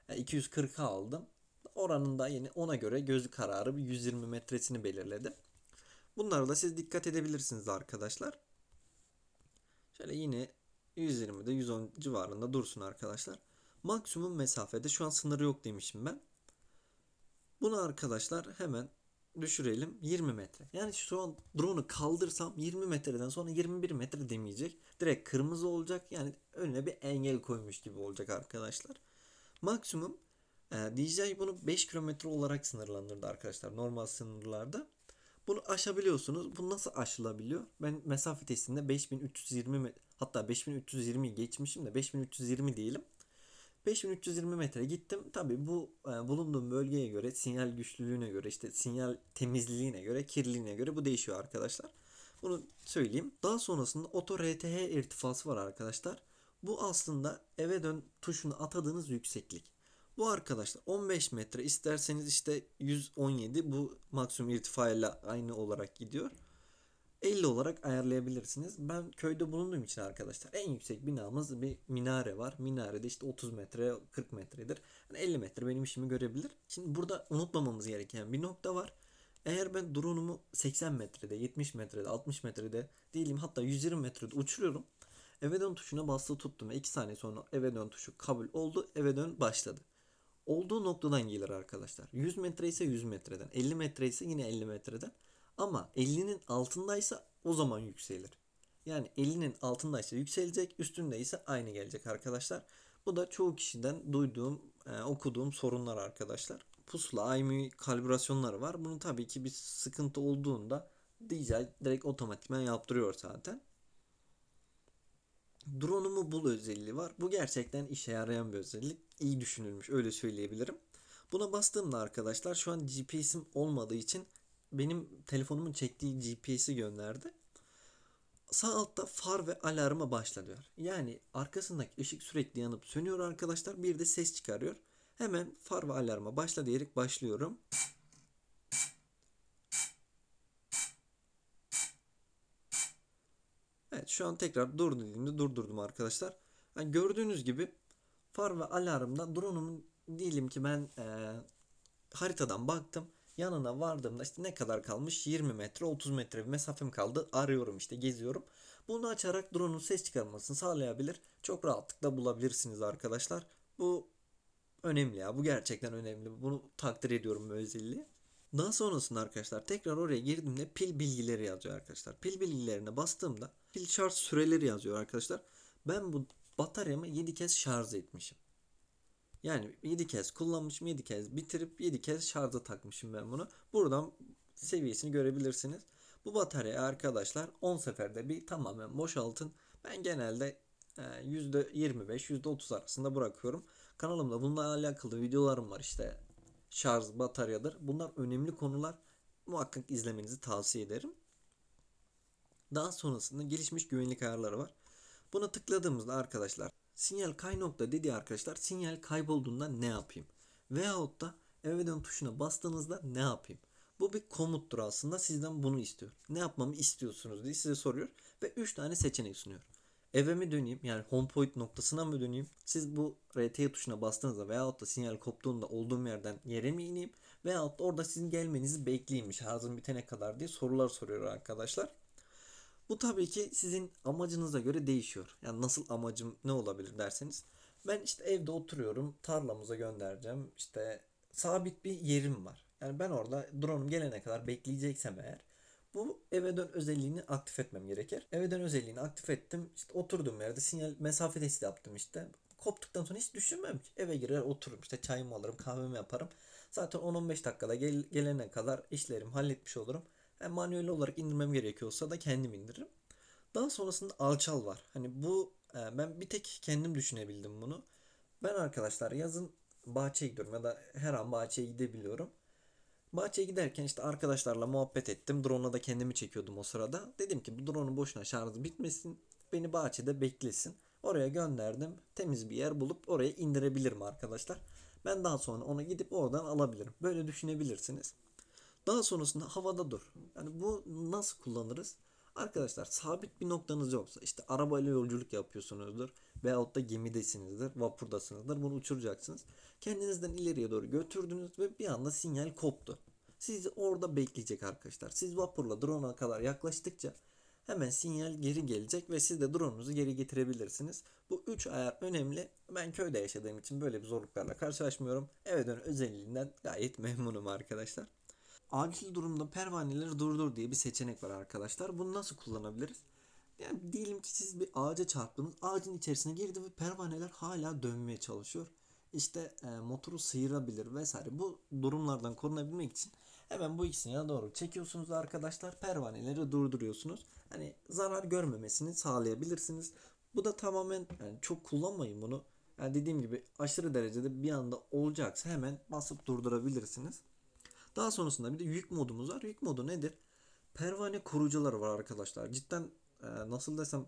240'a aldım. Oranın da yine ona göre gözü kararı bir 120 metresini belirledim. Bunlara da siz dikkat edebilirsiniz arkadaşlar. Şöyle yine 120'de 110 civarında dursun arkadaşlar. Maksimum mesafede şu an sınırı yok demişim ben. Bunu arkadaşlar hemen düşürelim 20 metre. Yani şu an drone'u kaldırsam 20 metreden sonra 21 metre demeyecek. Direkt kırmızı olacak. Yani önüne bir engel koymuş gibi olacak arkadaşlar. Maksimum DJI bunu 5 kilometre olarak sınırlandırdı arkadaşlar normal sınırlarda. Bunu aşabiliyorsunuz. Bu nasıl aşılabiliyor? Ben mesafe testinde 5320 hatta 5320'yi geçmişim de 5320 diyelim. 5320 metre gittim. Tabii bu bulunduğum bölgeye göre, sinyal güçlülüğüne göre, işte sinyal temizliğine göre, kirliliğine göre bu değişiyor arkadaşlar. Bunu söyleyeyim. Daha sonrasında Oto RTH irtifası var arkadaşlar. Bu aslında eve dön tuşunu atadığınız yükseklik. Bu arkadaşlar 15 metre, isterseniz işte 117, bu maksimum irtifayla aynı olarak gidiyor. 50 olarak ayarlayabilirsiniz. Ben köyde bulunduğum için arkadaşlar en yüksek binamız bir minare var. Minarede işte 30 metre 40 metredir. Yani 50 metre benim işimi görebilir. Şimdi burada unutmamamız gereken bir nokta var. Eğer ben drone'umu 80 metrede, 70 metrede, 60 metrede değilim, hatta 120 metrede uçuruyorum. Eve dön tuşuna basılı tuttum ve 2 saniye sonra eve dön tuşu kabul oldu. Eve dön başladı. Olduğu noktadan gelir arkadaşlar. 100 metre ise 100 metreden, 50 metre ise yine 50 metreden. Ama 50'nin altındaysa o zaman yükselir. Yani 50'nin altındaysa yükselecek, üstündeyse aynı gelecek arkadaşlar. Bu da çoğu kişiden duyduğum, okuduğum sorunlar arkadaşlar. Pusula, IMEI kalibrasyonları var. Bunun tabii ki bir sıkıntı olduğunda DJI direkt otomatikman yaptırıyor zaten. Drone'umu bul özelliği var. Bu gerçekten işe yarayan bir özellik. İyi düşünülmüş, öyle söyleyebilirim. Buna bastığımda arkadaşlar şu an GPS'im olmadığı için benim telefonumun çektiği GPS'i gönderdi. Sağ altta far ve alarma başla diyor. Yani arkasındaki ışık sürekli yanıp sönüyor arkadaşlar. Bir de ses çıkarıyor. Hemen far ve alarma başla diyerek başlıyorum. Evet, şu an tekrar dur dediğimde durdurdum arkadaşlar. Yani gördüğünüz gibi far ve alarmda drone'umun, diyelim ki ben haritadan baktım. Yanına vardığımda işte ne kadar kalmış? 20 metre 30 metre bir mesafem kaldı. Arıyorum, işte geziyorum. Bunu açarak drone'un ses çıkarmasını sağlayabilir. Çok rahatlıkla bulabilirsiniz arkadaşlar. Bu önemli ya. Bu gerçekten önemli. Bunu takdir ediyorum bu özelliği. Daha sonrasında arkadaşlar tekrar oraya girdiğimde pil bilgileri yazıyor arkadaşlar. Pil bilgilerine bastığımda pil şarj süreleri yazıyor arkadaşlar. Ben bu bataryamı 7 kez şarj etmişim. Yani 7 kez kullanmışım, 7 kez bitirip 7 kez şarja takmışım ben bunu. Buradan seviyesini görebilirsiniz. Bu bataryayı arkadaşlar 10 seferde bir tamamen boşaltın. Ben genelde %25 %30 arasında bırakıyorum. Kanalımda bununla alakalı videolarım var, işte şarj, bataryadır. Bunlar önemli konular. Muhakkak izlemenizi tavsiye ederim. Daha sonrasında gelişmiş güvenlik ayarları var. Buna tıkladığımızda arkadaşlar sinyal kay nokta dediği arkadaşlar, sinyal kaybolduğunda ne yapayım? Veyahut da eve dön tuşuna bastığınızda ne yapayım? Bu bir komuttur aslında, sizden bunu istiyor. Ne yapmamı istiyorsunuz diye size soruyor ve 3 tane seçenek sunuyor. Eve mi döneyim, yani home point noktasına mı döneyim? Siz bu RT tuşuna bastığınızda veyahut da sinyal koptuğunda olduğum yerden yere mi ineyim? Veyahut da orada sizin gelmenizi bekleyeyim, şarjım bitene kadar diye sorular soruyor arkadaşlar. Bu tabii ki sizin amacınıza göre değişiyor. Yani nasıl amacım ne olabilir derseniz. Ben işte evde oturuyorum, tarlamıza göndereceğim. İşte sabit bir yerim var. Yani ben orada drone'um gelene kadar bekleyeceksem eğer bu eve dön özelliğini aktif etmem gerekir. Eve dön özelliğini aktif ettim. İşte oturduğum yerde sinyal mesafe testi yaptım işte. Koptuktan sonra hiç düşünmem ki. Eve girer otururum, işte çayımı alırım, kahvemi yaparım. Zaten 10-15 dakikada gelene kadar işlerimi halletmiş olurum. Manuel olarak indirmem gerekiyorsa da kendim indiririm. Daha sonrasında alçal var. Hani bu ben bir tek kendim düşünebildim bunu. Ben arkadaşlar yazın bahçeye gidiyorum ya da her an bahçeye gidebiliyorum. Bahçeye giderken işte arkadaşlarla muhabbet ettim. Drone'la da kendimi çekiyordum o sırada. Dedim ki bu drone'un boşuna şarjı bitmesin. Beni bahçede beklesin. Oraya gönderdim. Temiz bir yer bulup oraya indirebilirim arkadaşlar. Ben daha sonra onu gidip oradan alabilirim. Böyle düşünebilirsiniz. Daha sonrasında havada dur. Yani bu nasıl kullanırız? Arkadaşlar sabit bir noktanız yoksa, işte arabayla yolculuk yapıyorsunuzdur veyahut da gemidesinizdir, vapurdasınızdır, bunu uçuracaksınız. Kendinizden ileriye doğru götürdünüz ve bir anda sinyal koptu. Sizi orada bekleyecek arkadaşlar. Siz vapurla drone'a kadar yaklaştıkça hemen sinyal geri gelecek ve siz de drone'unuzu geri getirebilirsiniz. Bu 3 ayar önemli. Ben köyde yaşadığım için böyle bir zorluklarla karşılaşmıyorum. Eve dön özelliğinden gayet memnunum arkadaşlar. Acil durumda pervaneleri durdur diye bir seçenek var arkadaşlar. Bunu nasıl kullanabiliriz? Yani diyelim ki siz bir ağaca çarptınız. Ağacın içerisine girdi ve pervaneler hala dönmeye çalışıyor. İşte motoru sıyırabilir vesaire. Bu durumlardan korunabilmek için hemen bu ikisini yana doğru çekiyorsunuz arkadaşlar. Pervaneleri durduruyorsunuz. Hani zarar görmemesini sağlayabilirsiniz. Bu da tamamen, yani çok kullanmayın bunu. Yani dediğim gibi aşırı derecede bir anda olacaksa hemen basıp durdurabilirsiniz. Daha sonrasında bir de yük modumuz var. Yük modu nedir? Pervane koruyucuları var arkadaşlar. Cidden nasıl desem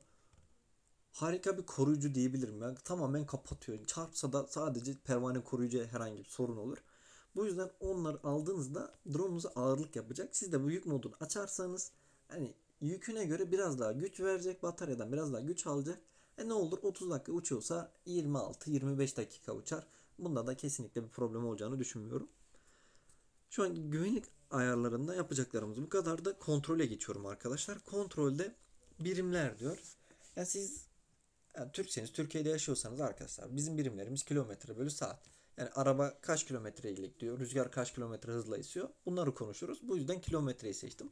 harika bir koruyucu diyebilirim. Yani tamamen kapatıyor. Çarpsa da sadece pervane koruyucuya herhangi bir sorun olur. Bu yüzden onları aldığınızda drone'unuza ağırlık yapacak. Siz de bu yük modunu açarsanız hani yüküne göre biraz daha güç verecek. Bataryadan biraz daha güç alacak. Ne olur 30 dakika uçuyorsa 26-25 dakika uçar. Bunda da kesinlikle bir problem olacağını düşünmüyorum. Şu an güvenlik ayarlarında yapacaklarımız bu kadar da kontrole geçiyorum arkadaşlar. Kontrolde birimler diyor. Yani siz Türkseniz, Türkiye'de yaşıyorsanız arkadaşlar bizim birimlerimiz kilometre bölü saat. Yani araba kaç kilometre ile gidiyor, rüzgar kaç kilometre hızla esiyor. Bunları konuşuruz. Bu yüzden kilometreyi seçtim.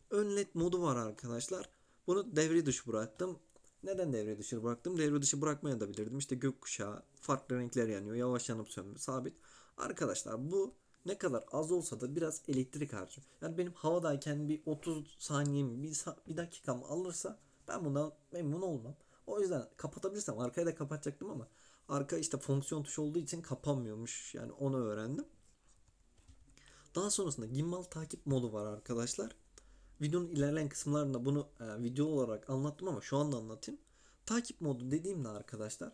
Ön led modu var arkadaşlar. Bunu devre dışı bıraktım. Neden devre dışı bıraktım? Devre dışı bırakmaya da bilirdim. İşte gökkuşağı, farklı renkler yanıyor. Yavaş yanıp sönme, sabit. Arkadaşlar bu ne kadar az olsa da biraz elektrik harcıyor. Yani benim havadayken bir 30 saniyemi, bir dakikamı alırsa ben bundan memnun olmam. O yüzden kapatabilirsem arkayı da kapatacaktım ama arka işte fonksiyon tuşu olduğu için kapanmıyormuş. Yani onu öğrendim. Daha sonrasında gimbal takip modu var arkadaşlar. Videonun ilerleyen kısımlarında bunu video olarak anlattım ama şu anda anlatayım. Takip modu dediğimde arkadaşlar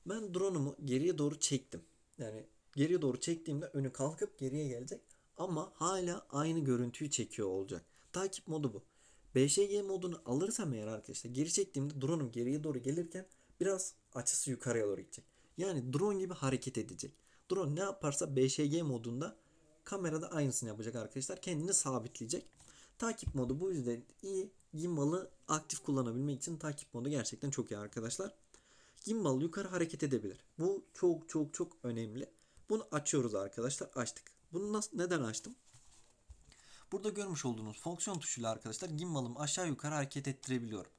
ben drone'umu geriye doğru çektim. Yani geriye doğru çektiğimde önü kalkıp geriye gelecek ama hala aynı görüntüyü çekiyor olacak. Takip modu bu. BşG modunu alırsam eğer arkadaşlar geri çektiğimde drone'um geriye doğru gelirken biraz açısı yukarıya doğru gidecek. Yani drone gibi hareket edecek. Drone ne yaparsa BşG modunda kamerada aynısını yapacak arkadaşlar. Kendini sabitleyecek. Takip modu bu yüzden iyi. Gimbal'ı aktif kullanabilmek için takip modu gerçekten çok iyi arkadaşlar. Gimbal yukarı hareket edebilir. Bu çok çok çok önemli. Bunu açıyoruz arkadaşlar. Açtık. Bunu neden açtım? Burada görmüş olduğunuz fonksiyon tuşuyla arkadaşlar gimbal'ımı aşağı yukarı hareket ettirebiliyorum.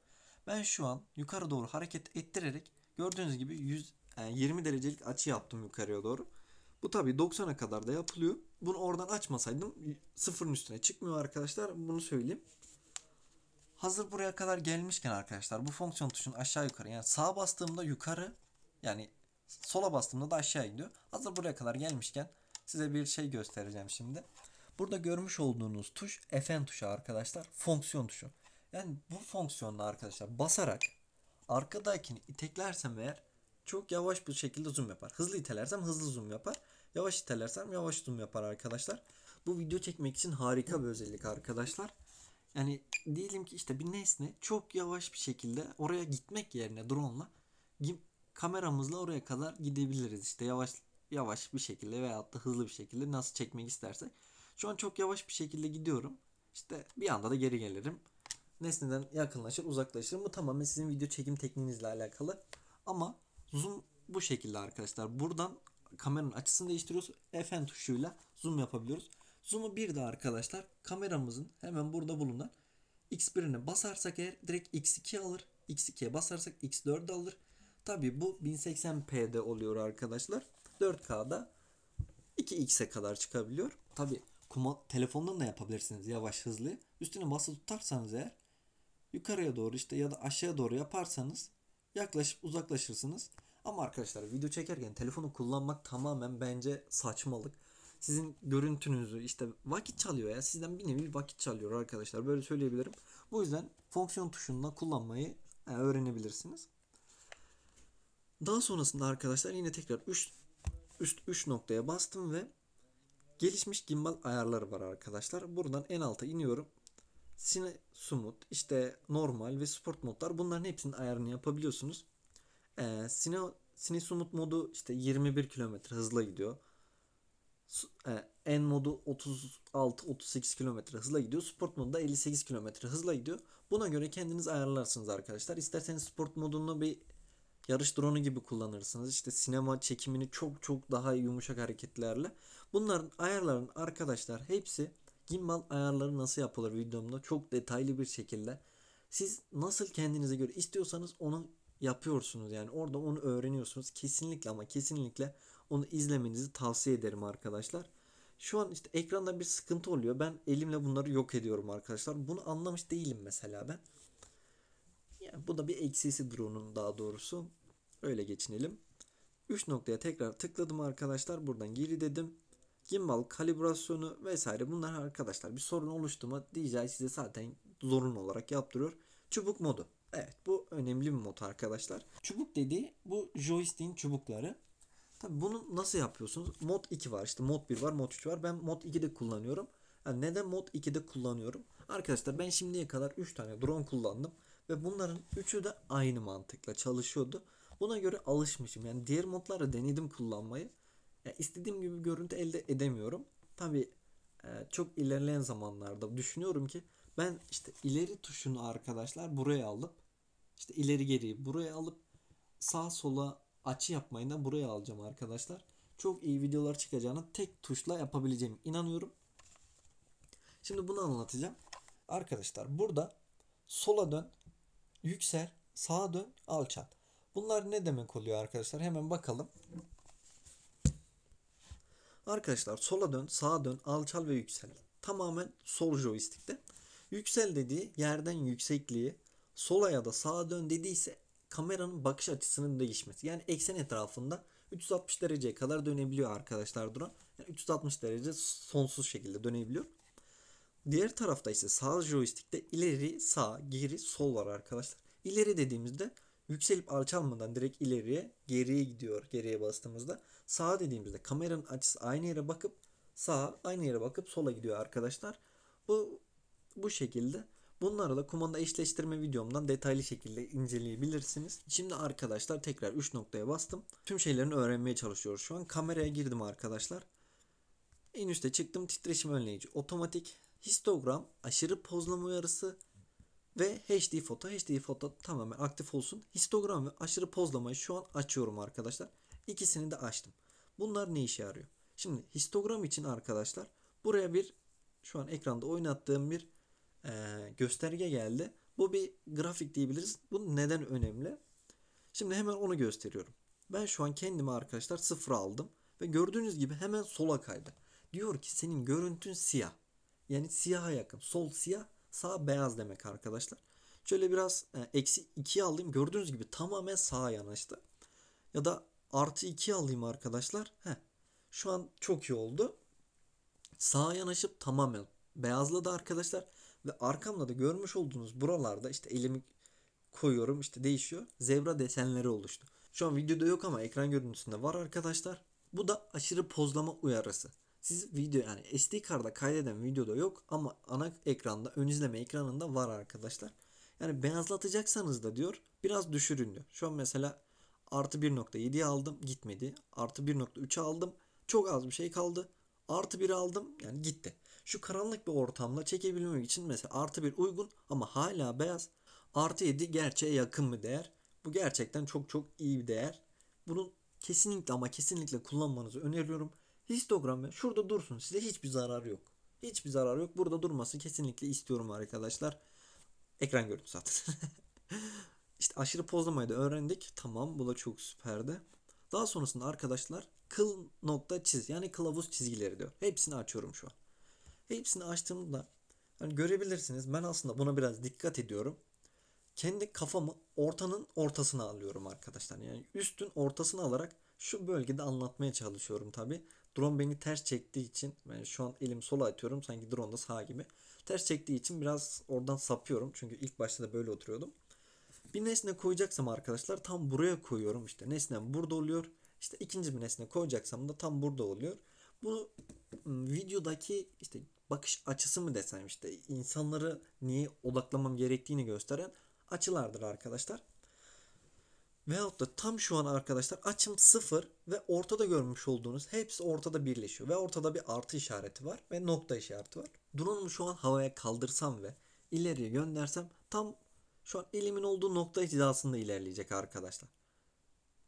Ben şu an yukarı doğru hareket ettirerek gördüğünüz gibi 20 derecelik açı yaptım yukarıya doğru. Bu tabi 90'a kadar da yapılıyor. Bunu oradan açmasaydım sıfırın üstüne çıkmıyor arkadaşlar. Bunu söyleyeyim. Hazır buraya kadar gelmişken arkadaşlar bu fonksiyon tuşunu aşağı yukarı, yani sağa bastığımda yukarı, yani sola bastığımda da aşağı gidiyor. Hazır buraya kadar gelmişken size bir şey göstereceğim şimdi. Burada görmüş olduğunuz tuş Fn tuşu arkadaşlar. Fonksiyon tuşu. Yani bu fonksiyonla arkadaşlar basarak arkadakini iteklersem eğer çok yavaş bir şekilde zoom yapar. Hızlı itelersem hızlı zoom yapar. Yavaş itelersem yavaş zoom yapar arkadaşlar. Bu video çekmek için harika bir özellik arkadaşlar. Yani diyelim ki işte bir nesne çok yavaş bir şekilde oraya gitmek yerine drone'la kameramızla oraya kadar gidebiliriz. İşte yavaş yavaş bir şekilde veyahut da hızlı bir şekilde nasıl çekmek istersek. Şu an çok yavaş bir şekilde gidiyorum. İşte bir anda da geri gelirim. Nesneden yakınlaşır, uzaklaşır. Bu tamamen sizin video çekim tekniğinizle alakalı. Ama zoom bu şekilde arkadaşlar. Buradan kameranın açısını değiştiriyoruz. Fn tuşuyla zoom yapabiliyoruz. Zoom'u bir de arkadaşlar kameramızın hemen burada bulunan X1'ine basarsak eğer direkt X2 alır. X2'ye basarsak X4 alır. Tabi bu 1080p'de oluyor arkadaşlar. 4K'da 2x'e kadar çıkabiliyor. Tabi telefondan da yapabilirsiniz yavaş hızlı. Üstüne basılı tutarsanız eğer yukarıya doğru işte ya da aşağıya doğru yaparsanız yaklaşıp uzaklaşırsınız. Ama arkadaşlar video çekerken telefonu kullanmak tamamen bence saçmalık. Sizin görüntünüzü işte vakit çalıyor ya. Sizden bir nevi vakit çalıyor arkadaşlar. Böyle söyleyebilirim. Bu yüzden fonksiyon tuşundan kullanmayı öğrenebilirsiniz. Daha sonrasında arkadaşlar yine tekrar üst 3 noktaya bastım ve gelişmiş gimbal ayarları var arkadaşlar. Buradan en alta iniyorum. Cine Smooth, işte normal ve sport modlar, bunların hepsinin ayarını yapabiliyorsunuz. Cine Smooth modu işte 21 kilometre hızla gidiyor. En modu 36-38 kilometre hızla gidiyor. Sport modu da 58 kilometre hızla gidiyor. Buna göre kendiniz ayarlarsınız arkadaşlar. İsterseniz sport modunu bir yarış drone'u gibi kullanırsınız. İşte sinema çekimini çok çok daha yumuşak hareketlerle. Bunların ayarların arkadaşlar hepsi gimbal ayarları nasıl yapılır videomda çok detaylı bir şekilde. Siz nasıl kendinize göre istiyorsanız onu yapıyorsunuz. Yani orada onu öğreniyorsunuz. Kesinlikle ama kesinlikle onu izlemenizi tavsiye ederim arkadaşlar. Şu an işte ekranda bir sıkıntı oluyor. Ben elimle bunları yok ediyorum arkadaşlar. Bunu anlamış değilim mesela ben. Yani bu da bir eksisi drone'un daha doğrusu. Öyle geçinelim. 3 noktaya tekrar tıkladım arkadaşlar. Buradan geri dedim. Gimbal kalibrasyonu vesaire bunlar arkadaşlar bir sorun oluştu mu DJI size zaten zorunlu olarak yaptırıyor. Çubuk modu. Evet bu önemli bir mod arkadaşlar. Çubuk dediği bu joystick'in çubukları. Tabi bunu nasıl yapıyorsunuz? Mod 2 var işte mod 1 var mod 3 var. Ben mod 2'de kullanıyorum. Yani neden mod 2'de kullanıyorum? Arkadaşlar ben şimdiye kadar 3 tane drone kullandım. Ve bunların üçü de aynı mantıkla çalışıyordu. Buna göre alışmışım. Yani diğer modları denedim kullanmayı. Ya istediğim gibi görüntü elde edemiyorum. Tabi çok ilerleyen zamanlarda düşünüyorum ki ben işte ileri tuşunu arkadaşlar buraya alıp işte ileri geriyi buraya alıp sağ sola açı yapmayı da buraya alacağım arkadaşlar. Çok iyi videolar çıkacağını tek tuşla yapabileceğim inanıyorum. Şimdi bunu anlatacağım. Arkadaşlar burada sola dön, yüksel, sağa dön, alçalt. Bunlar ne demek oluyor arkadaşlar? Hemen bakalım. Arkadaşlar sola dön, sağa dön, alçal ve yüksel. Tamamen sol joystick'te. Yüksel dediği yerden yüksekliği, sola ya da sağa dön dediyse kameranın bakış açısının değişmesi. Yani eksen etrafında 360 dereceye kadar dönebiliyor arkadaşlar drone. Yani 360 derece sonsuz şekilde dönebiliyor. Diğer tarafta ise sağ joystick'te ileri, sağ, geri, sol var arkadaşlar. İleri dediğimizde yükselip alçalmadan direkt ileriye, geriye gidiyor geriye bastığımızda. Sağa dediğimizde kameranın açısı aynı yere bakıp sağa, aynı yere bakıp sola gidiyor arkadaşlar. Bu şekilde. Bunları da kumanda eşleştirme videomdan detaylı şekilde inceleyebilirsiniz. Şimdi arkadaşlar tekrar 3 noktaya bastım. Tüm şeylerini öğrenmeye çalışıyoruz şu an. Kameraya girdim arkadaşlar. En üstte çıktım, titreşim önleyici otomatik, histogram, aşırı pozlama uyarısı ve HD foto. HD foto tamamen aktif olsun. Histogram ve aşırı pozlamayı şu an açıyorum arkadaşlar. İkisini de açtım. Bunlar ne işe yarıyor? Şimdi histogram için arkadaşlar buraya bir şu an ekranda oynattığım bir gösterge geldi. Bu bir grafik diyebiliriz. Bu neden önemli? Şimdi hemen onu gösteriyorum. Ben şu an kendime arkadaşlar sıfır aldım. Ve gördüğünüz gibi hemen sola kaydı. Diyor ki senin görüntün siyah. Yani siyaha yakın. Sol siyah, sağ beyaz demek arkadaşlar. Şöyle biraz eksi 2'ye alayım. Gördüğünüz gibi tamamen sağa yanaştı. Ya da artı 2'ye alayım arkadaşlar. Şu an çok iyi oldu. Sağa yanaşıp tamamen beyazladı arkadaşlar. Ve arkamda da görmüş olduğunuz buralarda işte elimi koyuyorum işte değişiyor. Zebra desenleri oluştu. Şu an videoda yok ama ekran görüntüsünde var arkadaşlar. Bu da aşırı pozlama uyarısı. Siz video yani SD kartda kaydeden videoda yok ama ana ekranda, ön izleme ekranında var arkadaşlar. Yani beyazlatacaksanız da diyor biraz düşürün diyor. Şu an mesela artı 1.7'yi aldım, gitmedi. Artı 1.3'e aldım, çok az bir şey kaldı. Artı 1'i aldım, yani gitti. Şu karanlık bir ortamda çekebilmek için mesela artı 1 uygun ama hala beyaz. Artı 7 gerçeğe yakın bir değer. Bu gerçekten çok çok iyi bir değer. Bunu kesinlikle ama kesinlikle kullanmanızı öneriyorum. Histogram şurada dursun. Size hiçbir zararı yok. Hiçbir zararı yok. Burada durması kesinlikle istiyorum arkadaşlar. Ekran görüntüsü zaten. İşte aşırı pozlamayı da öğrendik. Tamam, bu da çok süperdi. Daha sonrasında arkadaşlar kıl nokta çiz, yani kılavuz çizgileri diyor. Hepsini açıyorum şu an. Hepsini açtığımda hani görebilirsiniz, ben aslında buna biraz dikkat ediyorum. Kendi kafamı ortanın ortasına alıyorum arkadaşlar. Yani üstün ortasına alarak şu bölgede anlatmaya çalışıyorum tabi. Drone beni ters çektiği için, ben şu an elim sola atıyorum sanki drone da sağ gibi. Ters çektiği için biraz oradan sapıyorum. Çünkü ilk başta da böyle oturuyordum. Bir nesne koyacaksam arkadaşlar tam buraya koyuyorum. İşte nesnem burada oluyor. İşte ikinci bir nesne koyacaksam da tam burada oluyor. Bu videodaki işte bakış açısı mı desem, işte insanları niye odaklamam gerektiğini gösteren açılardır arkadaşlar. Veyahut da tam şu an arkadaşlar açım 0 ve ortada görmüş olduğunuz hepsi ortada birleşiyor. Ve ortada bir artı işareti var ve nokta işareti var. Drone'umu şu an havaya kaldırsam ve ileriye göndersem tam şu an elimin olduğu nokta hizasında ilerleyecek arkadaşlar.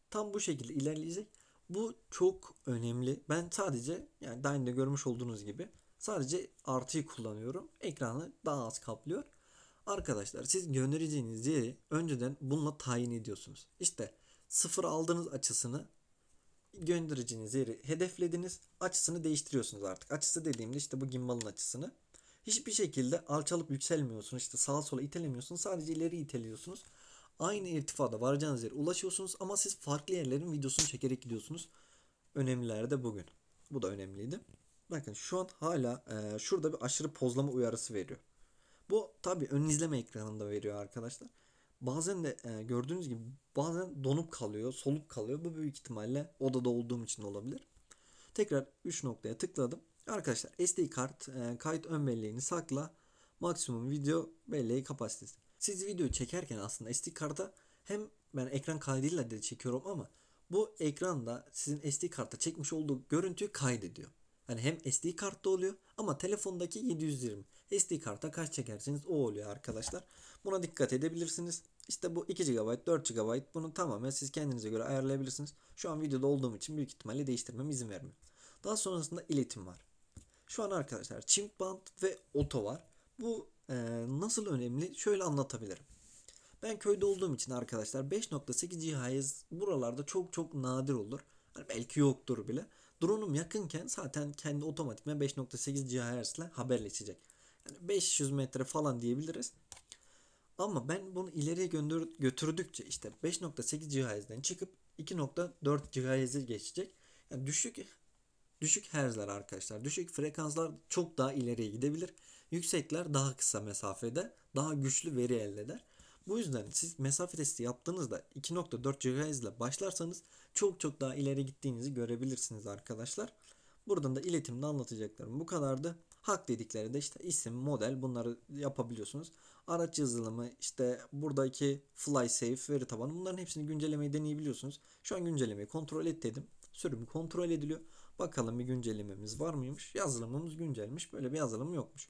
Tam bu şekilde ilerleyecek. Bu çok önemli. Ben sadece, yani daha önce görmüş olduğunuz gibi, sadece artıyı kullanıyorum. Ekranı daha az kaplıyor. Arkadaşlar siz göndereceğiniz yeri önceden bununla tayin ediyorsunuz. İşte sıfır aldığınız açısını, göndereceğiniz yeri hedeflediniz. Açısını değiştiriyorsunuz artık. Açısı dediğimde işte bu gimbalın açısını. Hiçbir şekilde alçalıp yükselmiyorsunuz. İşte sağa sola itelemiyorsunuz. Sadece ileri iteliyorsunuz. Aynı irtifada varacağınız yere ulaşıyorsunuz ama siz farklı yerlerin videosunu çekerek gidiyorsunuz. Önemliler de bugün. Bu da önemliydi. Bakın şu an hala şurada bir aşırı pozlama uyarısı veriyor. Bu tabi ön izleme ekranında veriyor arkadaşlar. Bazen de gördüğünüz gibi bazen donup kalıyor, solup kalıyor. Bu büyük ihtimalle odada olduğum için olabilir. Tekrar 3 noktaya tıkladım. Arkadaşlar SD kart kayıt ön belleğini sakla. Maksimum video belleği kapasitesi. Siz video çekerken aslında SD karta hem ben ekran kaydıyla da çekiyorum ama bu ekranda sizin SD kartta çekmiş olduğu görüntüyü kaydediyor. Hani hem SD kartta oluyor ama telefondaki 720. SD karta kaç çekerseniz o oluyor arkadaşlar. Buna dikkat edebilirsiniz. İşte bu 2 GB, 4 GB, bunu tamamen siz kendinize göre ayarlayabilirsiniz. Şu an videoda olduğum için büyük ihtimalle değiştirmeme izin vermiyor. Daha sonrasında iletim var. Şu an arkadaşlar çift band ve oto var. Bu nasıl önemli? Şöyle anlatabilirim. Ben köyde olduğum için arkadaşlar 5.8 GHz buralarda çok çok nadir olur. Hani belki yoktur bile. Drone'um yakınken zaten kendi otomatikman 5.8 GHz ile haberleşecek. Yani 500 metre falan diyebiliriz. Ama ben bunu ileriye götürdükçe işte 5.8 GHz'den çıkıp 2.4 GHz'e geçecek. Yani düşük herzler arkadaşlar. Düşük frekanslar çok daha ileriye gidebilir. Yüksekler daha kısa mesafede daha güçlü veri elde eder. Bu yüzden siz mesafe testi yaptığınızda 2.4 GHz ile başlarsanız çok çok daha ileri gittiğinizi görebilirsiniz arkadaşlar. Buradan da iletimde anlatacaklarım bu kadardı. Hak dedikleri de işte isim, model, bunları yapabiliyorsunuz. Araç yazılımı, işte buradaki FlySafe veri tabanı, bunların hepsini güncellemeyi deneyebiliyorsunuz. Şu an güncellemeyi kontrol et dedim. Sürüm kontrol ediliyor. Bakalım bir güncellememiz var mıymış? Yazılımımız güncelmiş. Böyle bir yazılım yokmuş.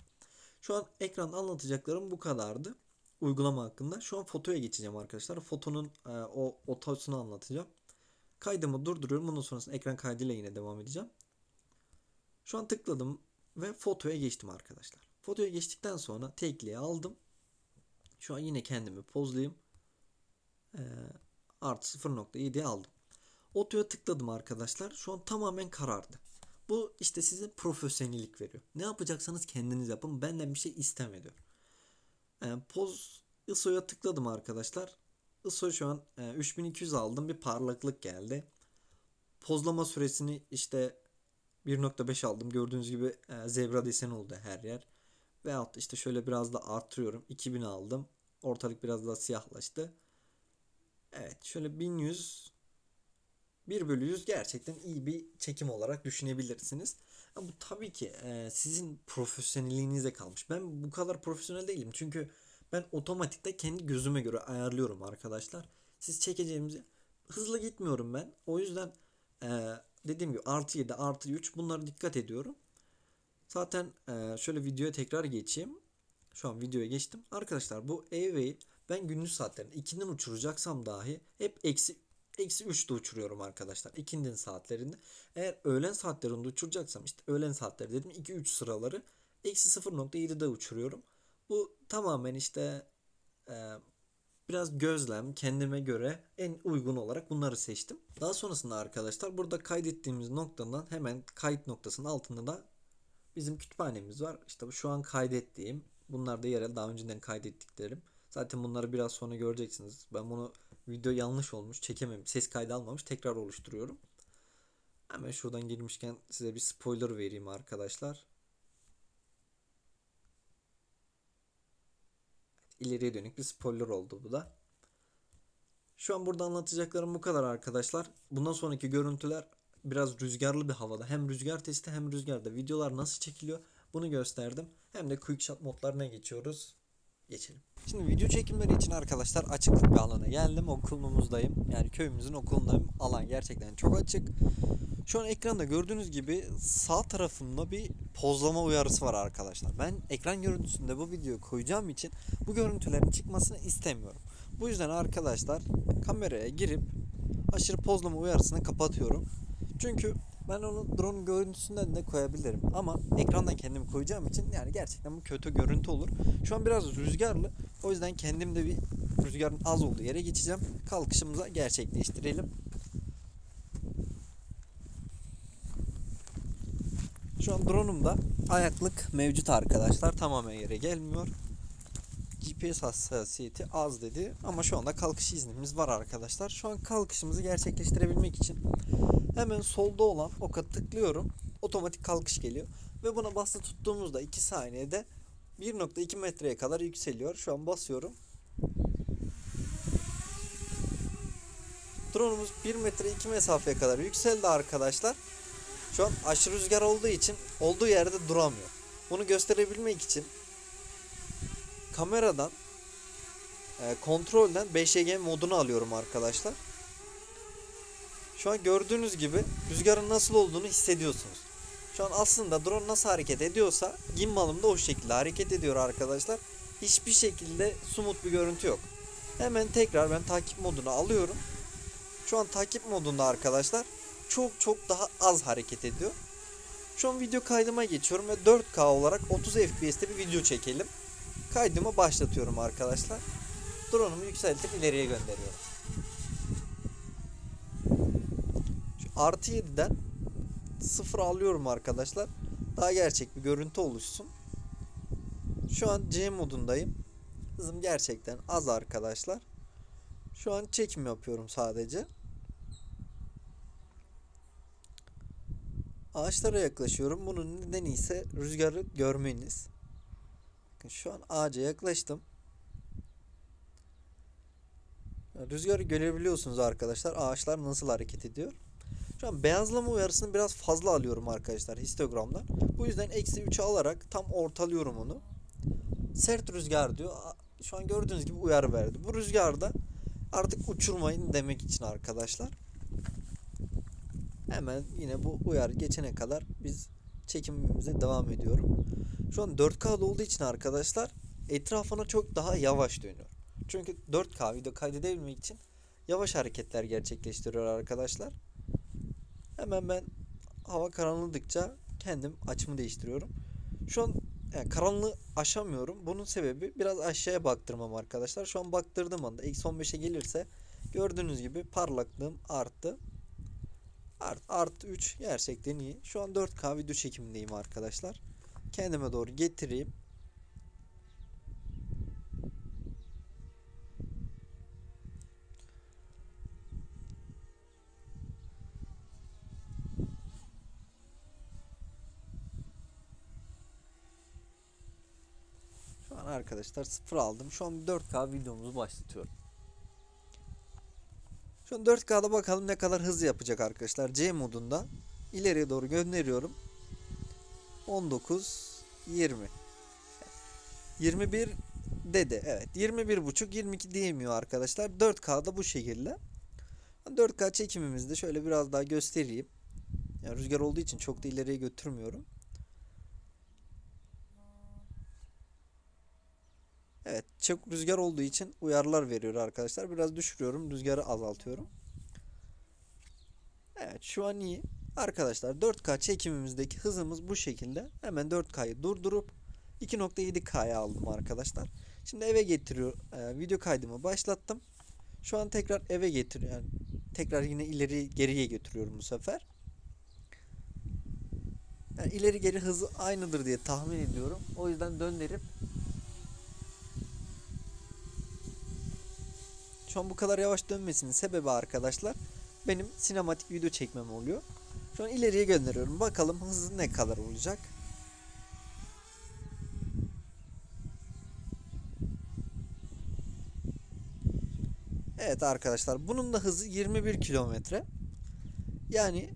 Şu an ekranda anlatacaklarım bu kadardı. Uygulama hakkında. Şu an fotoya geçeceğim arkadaşlar. Fotonun o otosunu anlatacağım. Kaydımı durduruyorum. Bundan sonrasında ekran kaydıyla yine devam edeceğim. Şu an tıkladım ve fotoya geçtim arkadaşlar. Fotoya geçtikten sonra tekliğe aldım. Şu an yine kendimi pozlayayım. E, Artı 0.7'ye aldım. Otoya tıkladım arkadaşlar. Şu an tamamen karardı. Bu işte size profesyonellik veriyor. Ne yapacaksanız kendiniz yapın. Benden bir şey isteme diyor. Poz ISO'ya tıkladım arkadaşlar. ISO şu an 3200 aldım. Bir parlaklık geldi. Pozlama süresini işte 1.5 aldım. Gördüğünüz gibi zebra deseni oldu her yer. Veyahut işte şöyle biraz da artırıyorum. 2000 aldım. Ortalık biraz daha siyahlaştı. Evet, şöyle 1100, 1/100 gerçekten iyi bir çekim olarak düşünebilirsiniz. Ha, bu tabii ki sizin profesyonelliğinize kalmış. Ben bu kadar profesyonel değilim. Çünkü ben otomatikte kendi gözüme göre ayarlıyorum arkadaşlar. Siz çekeceğimizi hızlı gitmiyorum ben. O yüzden dediğim gibi artı 7 artı 3 bunlara dikkat ediyorum. Zaten şöyle videoya tekrar geçeyim. Şu an videoya geçtim. Arkadaşlar bu Airway'i ben gündüz saatlerinde 2'den uçuracaksam dahi hep eksi 3'te uçuruyorum arkadaşlar. İkindin saatlerinde. Eğer öğlen saatlerinde uçuracaksam işte öğlen saatleri dedim 2-3 sıraları eksi 0.7'de uçuruyorum. Bu tamamen işte e, biraz gözlem, kendime göre en uygun olarak bunları seçtim. Daha sonrasında arkadaşlar burada kaydettiğimiz noktadan hemen kayıt noktasının altında da bizim kütüphanemiz var. İşte bu şu an kaydettiğim. Bunlar da yerel daha önceden kaydettiklerim. Zaten bunları biraz sonra göreceksiniz. Ben bunu video yanlış olmuş. Çekemem. Ses kaydı almamış. Tekrar oluşturuyorum. Hemen şuradan girmişken size bir spoiler vereyim arkadaşlar. İleriye dönük bir spoiler oldu bu da. Şu an burada anlatacaklarım bu kadar arkadaşlar. Bundan sonraki görüntüler biraz rüzgarlı bir havada. Hem rüzgar testi hem rüzgarda videolar nasıl çekiliyor bunu gösterdim. Hem de quick shot modlarına geçiyoruz. Geçelim. Şimdi video çekimleri için arkadaşlar açıklık bir alana geldim. Okulumuzdayım. Yani köyümüzün okulundayım. Alan gerçekten çok açık. Şu an ekranda gördüğünüz gibi sağ tarafımda bir pozlama uyarısı var arkadaşlar. Ben ekran görüntüsünde bu videoyu koyacağım için bu görüntülerin çıkmasını istemiyorum. Bu yüzden arkadaşlar kameraya girip aşırı pozlama uyarısını kapatıyorum. Çünkü ben onu drone görüntüsünden de koyabilirim. Ama ekrandan kendim koyacağım için yani gerçekten bu kötü görüntü olur. Şu an biraz rüzgarlı. O yüzden kendim de bir rüzgarın az olduğu yere geçeceğim. Kalkışımıza gerçekleştirelim. Şu an drone'umda ayaklık mevcut arkadaşlar. Tamamen yere gelmiyor. GPS hassasiyeti az dedi ama şu anda kalkış iznimiz var arkadaşlar. Şu an kalkışımızı gerçekleştirebilmek için hemen solda olan oka tıklıyorum. Otomatik kalkış geliyor ve buna basılı tuttuğumuzda 2 saniyede 1.2 metreye kadar yükseliyor. Şu an basıyorum. Drone'umuz 1 metre 2 mesafeye kadar yükseldi arkadaşlar. Şu an aşırı rüzgar olduğu için olduğu yerde duramıyor. Bunu gösterebilmek için kameradan kontrolden 5G modunu alıyorum arkadaşlar. Şu an gördüğünüz gibi rüzgarın nasıl olduğunu hissediyorsunuz. Şu an aslında drone nasıl hareket ediyorsa gimbalım da o şekilde hareket ediyor arkadaşlar. Hiçbir şekilde smooth bir görüntü yok. Hemen tekrar ben takip modunu alıyorum. Şu an takip modunda arkadaşlar çok daha az hareket ediyor. Şu an video kaydıma geçiyorum ve 4K olarak 30 FPS'te bir video çekelim. Kaydımı başlatıyorum arkadaşlar. Drone'umu yükseltip ileriye gönderiyorum. Şu artı 7'den 0 alıyorum arkadaşlar. Daha gerçek bir görüntü oluşsun. Şu an C modundayım. Hızım gerçekten az arkadaşlar. Şu an çekim yapıyorum sadece. Ağaçlara yaklaşıyorum. Bunun nedeni ise rüzgarı görmeniz. Bakın şu an ağaca yaklaştım. Rüzgarı görebiliyorsunuz arkadaşlar. Ağaçlar nasıl hareket ediyor. Şu an beyazlama uyarısını biraz fazla alıyorum arkadaşlar histogramdan. Bu yüzden eksi 3'e alarak tam ortalıyorum onu. Sert rüzgar diyor. Şu an gördüğünüz gibi uyarı verdi. Bu rüzgarda artık uçurmayın demek için arkadaşlar. Hemen yine bu uyarı geçene kadar biz çekimimize devam ediyorum. Şu an 4K'da olduğu için arkadaşlar etrafına çok daha yavaş dönüyor. Çünkü 4K video kaydedebilmek için yavaş hareketler gerçekleştiriyor arkadaşlar. Hemen ben hava karanlıdıkça kendim açımı değiştiriyorum. Şu an yani karanlığı aşamıyorum. Bunun sebebi biraz aşağıya baktırmam arkadaşlar. Şu an baktırdığım anda -15'e gelirse gördüğünüz gibi parlaklığım arttı. Artı 3 gerçekten iyi. Şu an 4K video çekimindeyim arkadaşlar. Kendime doğru getireyim. Şu an arkadaşlar 0 aldım. Şu an 4K videomuzu başlatıyorum. Şu an 4K'da bakalım ne kadar hızlı yapacak arkadaşlar. C modunda ileriye doğru gönderiyorum. 19, 20. 21 dedi. Evet. 21.5, 22 diyemiyor arkadaşlar. 4K'da bu şekilde. 4K çekimimizde şöyle biraz daha göstereyim. Yani rüzgar olduğu için çok da ileriye götürmüyorum. Evet, çok rüzgar olduğu için uyarılar veriyor arkadaşlar. Biraz düşürüyorum, rüzgarı azaltıyorum. Evet, şu an iyi. Arkadaşlar 4K çekimimizdeki hızımız bu şekilde. Hemen 4K'yı durdurup 2.7K'ya aldım arkadaşlar. Şimdi eve getiriyor. Video kaydımı başlattım. Şu an tekrar eve getiriyor. Yani tekrar yine ileri geriye götürüyorum bu sefer. Yani ileri geri hızı aynıdır diye tahmin ediyorum. O yüzden döndürüp şu an bu kadar yavaş dönmesinin sebebi arkadaşlar benim sinematik video çekmem oluyor. Şu an ileriye gönderiyorum. Bakalım hızı ne kadar olacak. Evet arkadaşlar, bunun da hızı 21 kilometre. Yani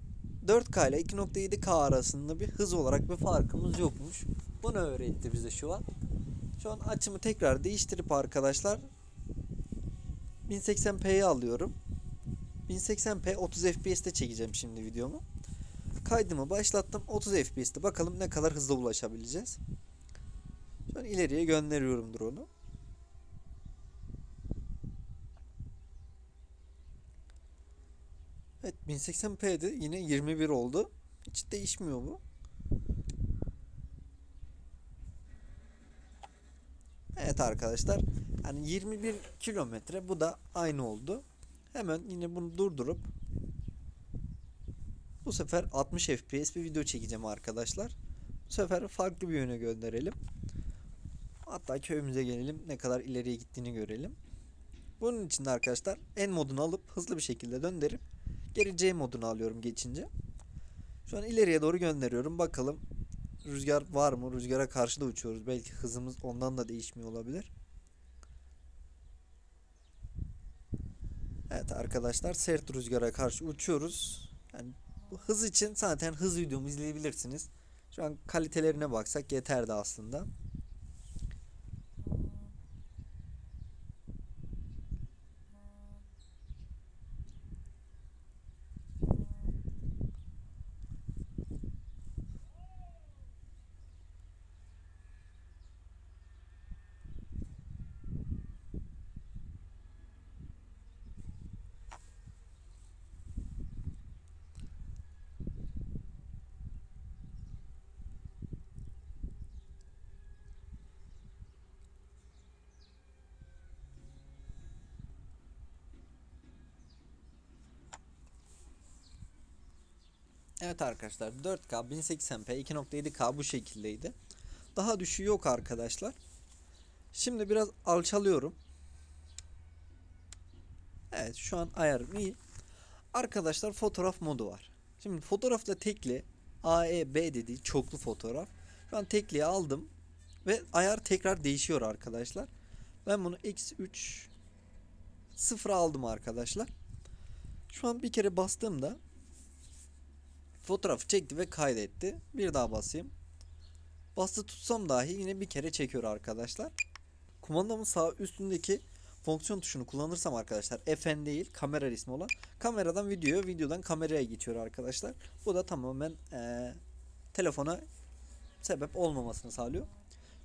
4K ile 2.7K arasında bir hız olarak bir farkımız yokmuş. Bunu öğretti bize şu an. Şu an açımı tekrar değiştirip arkadaşlar 1080p'ye alıyorum. 1080p 30 FPS'te çekeceğim şimdi videomu. Kaydımı başlattım. 30 FPS'te bakalım ne kadar hızlı ulaşabileceğiz. Şu an ileriye gönderiyorum drone'u. Evet, 1080p'de yine 21 oldu. Hiç değişmiyor bu. Evet arkadaşlar, hani 21 kilometre, bu da aynı oldu. Hemen yine bunu durdurup bu sefer 60 FPS bir video çekeceğim arkadaşlar. Bu sefer farklı bir yöne gönderelim. Hatta köyümüze gelelim, ne kadar ileriye gittiğini görelim. Bunun için de arkadaşlar N modunu alıp hızlı bir şekilde döndürüp geri C modunu alıyorum geçince. Şu an ileriye doğru gönderiyorum. Bakalım rüzgar var mı? Rüzgara karşı da uçuyoruz. Belki hızımız ondan da değişmiyor olabilir. Evet arkadaşlar, sert rüzgara karşı uçuyoruz. Yani bu hız için zaten hız videomu izleyebilirsiniz. Şu an kalitelerine baksak yeterdi aslında. Evet arkadaşlar, 4K 1080p 2.7K bu şekildeydi. Daha düşüğü yok arkadaşlar. Şimdi biraz alçalıyorum. Evet, şu an ayarım iyi. Arkadaşlar fotoğraf modu var. Şimdi fotoğrafta tekli A, E, B dediği çoklu fotoğraf. Şu an tekliye aldım ve ayar tekrar değişiyor arkadaşlar. Ben bunu X3 0 aldım arkadaşlar. Şu an bir kere bastığımda fotoğrafı çekti ve kaydetti. Bir daha basayım. Bastı tutsam dahi yine bir kere çekiyor arkadaşlar. Kumandamın sağ üstündeki fonksiyon tuşunu kullanırsam arkadaşlar, F'n değil kamera ismi olan, kameradan videoya, videodan kameraya geçiyor arkadaşlar. Bu da tamamen telefona sebep olmamasını sağlıyor.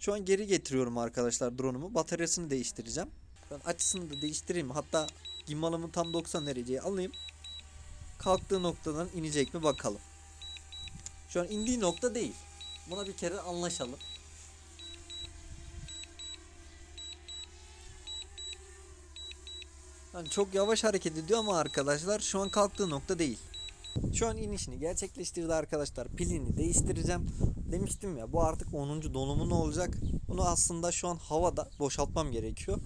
Şu an geri getiriyorum arkadaşlar drone'umu. Bataryasını değiştireceğim. Ben açısını da değiştireyim. Hatta gimbalımı tam 90 dereceye alayım. Kalktığı noktadan inecek mi bakalım. Şu an indiği nokta değil. Buna bir kere anlaşalım. Yani çok yavaş hareket ediyor ama arkadaşlar şu an kalktığı nokta değil. Şu an inişini gerçekleştirdi arkadaşlar. Pilini değiştireceğim. Demiştim ya, bu artık 10. dolumu ne olacak? Bunu aslında şu an havada boşaltmam gerekiyor.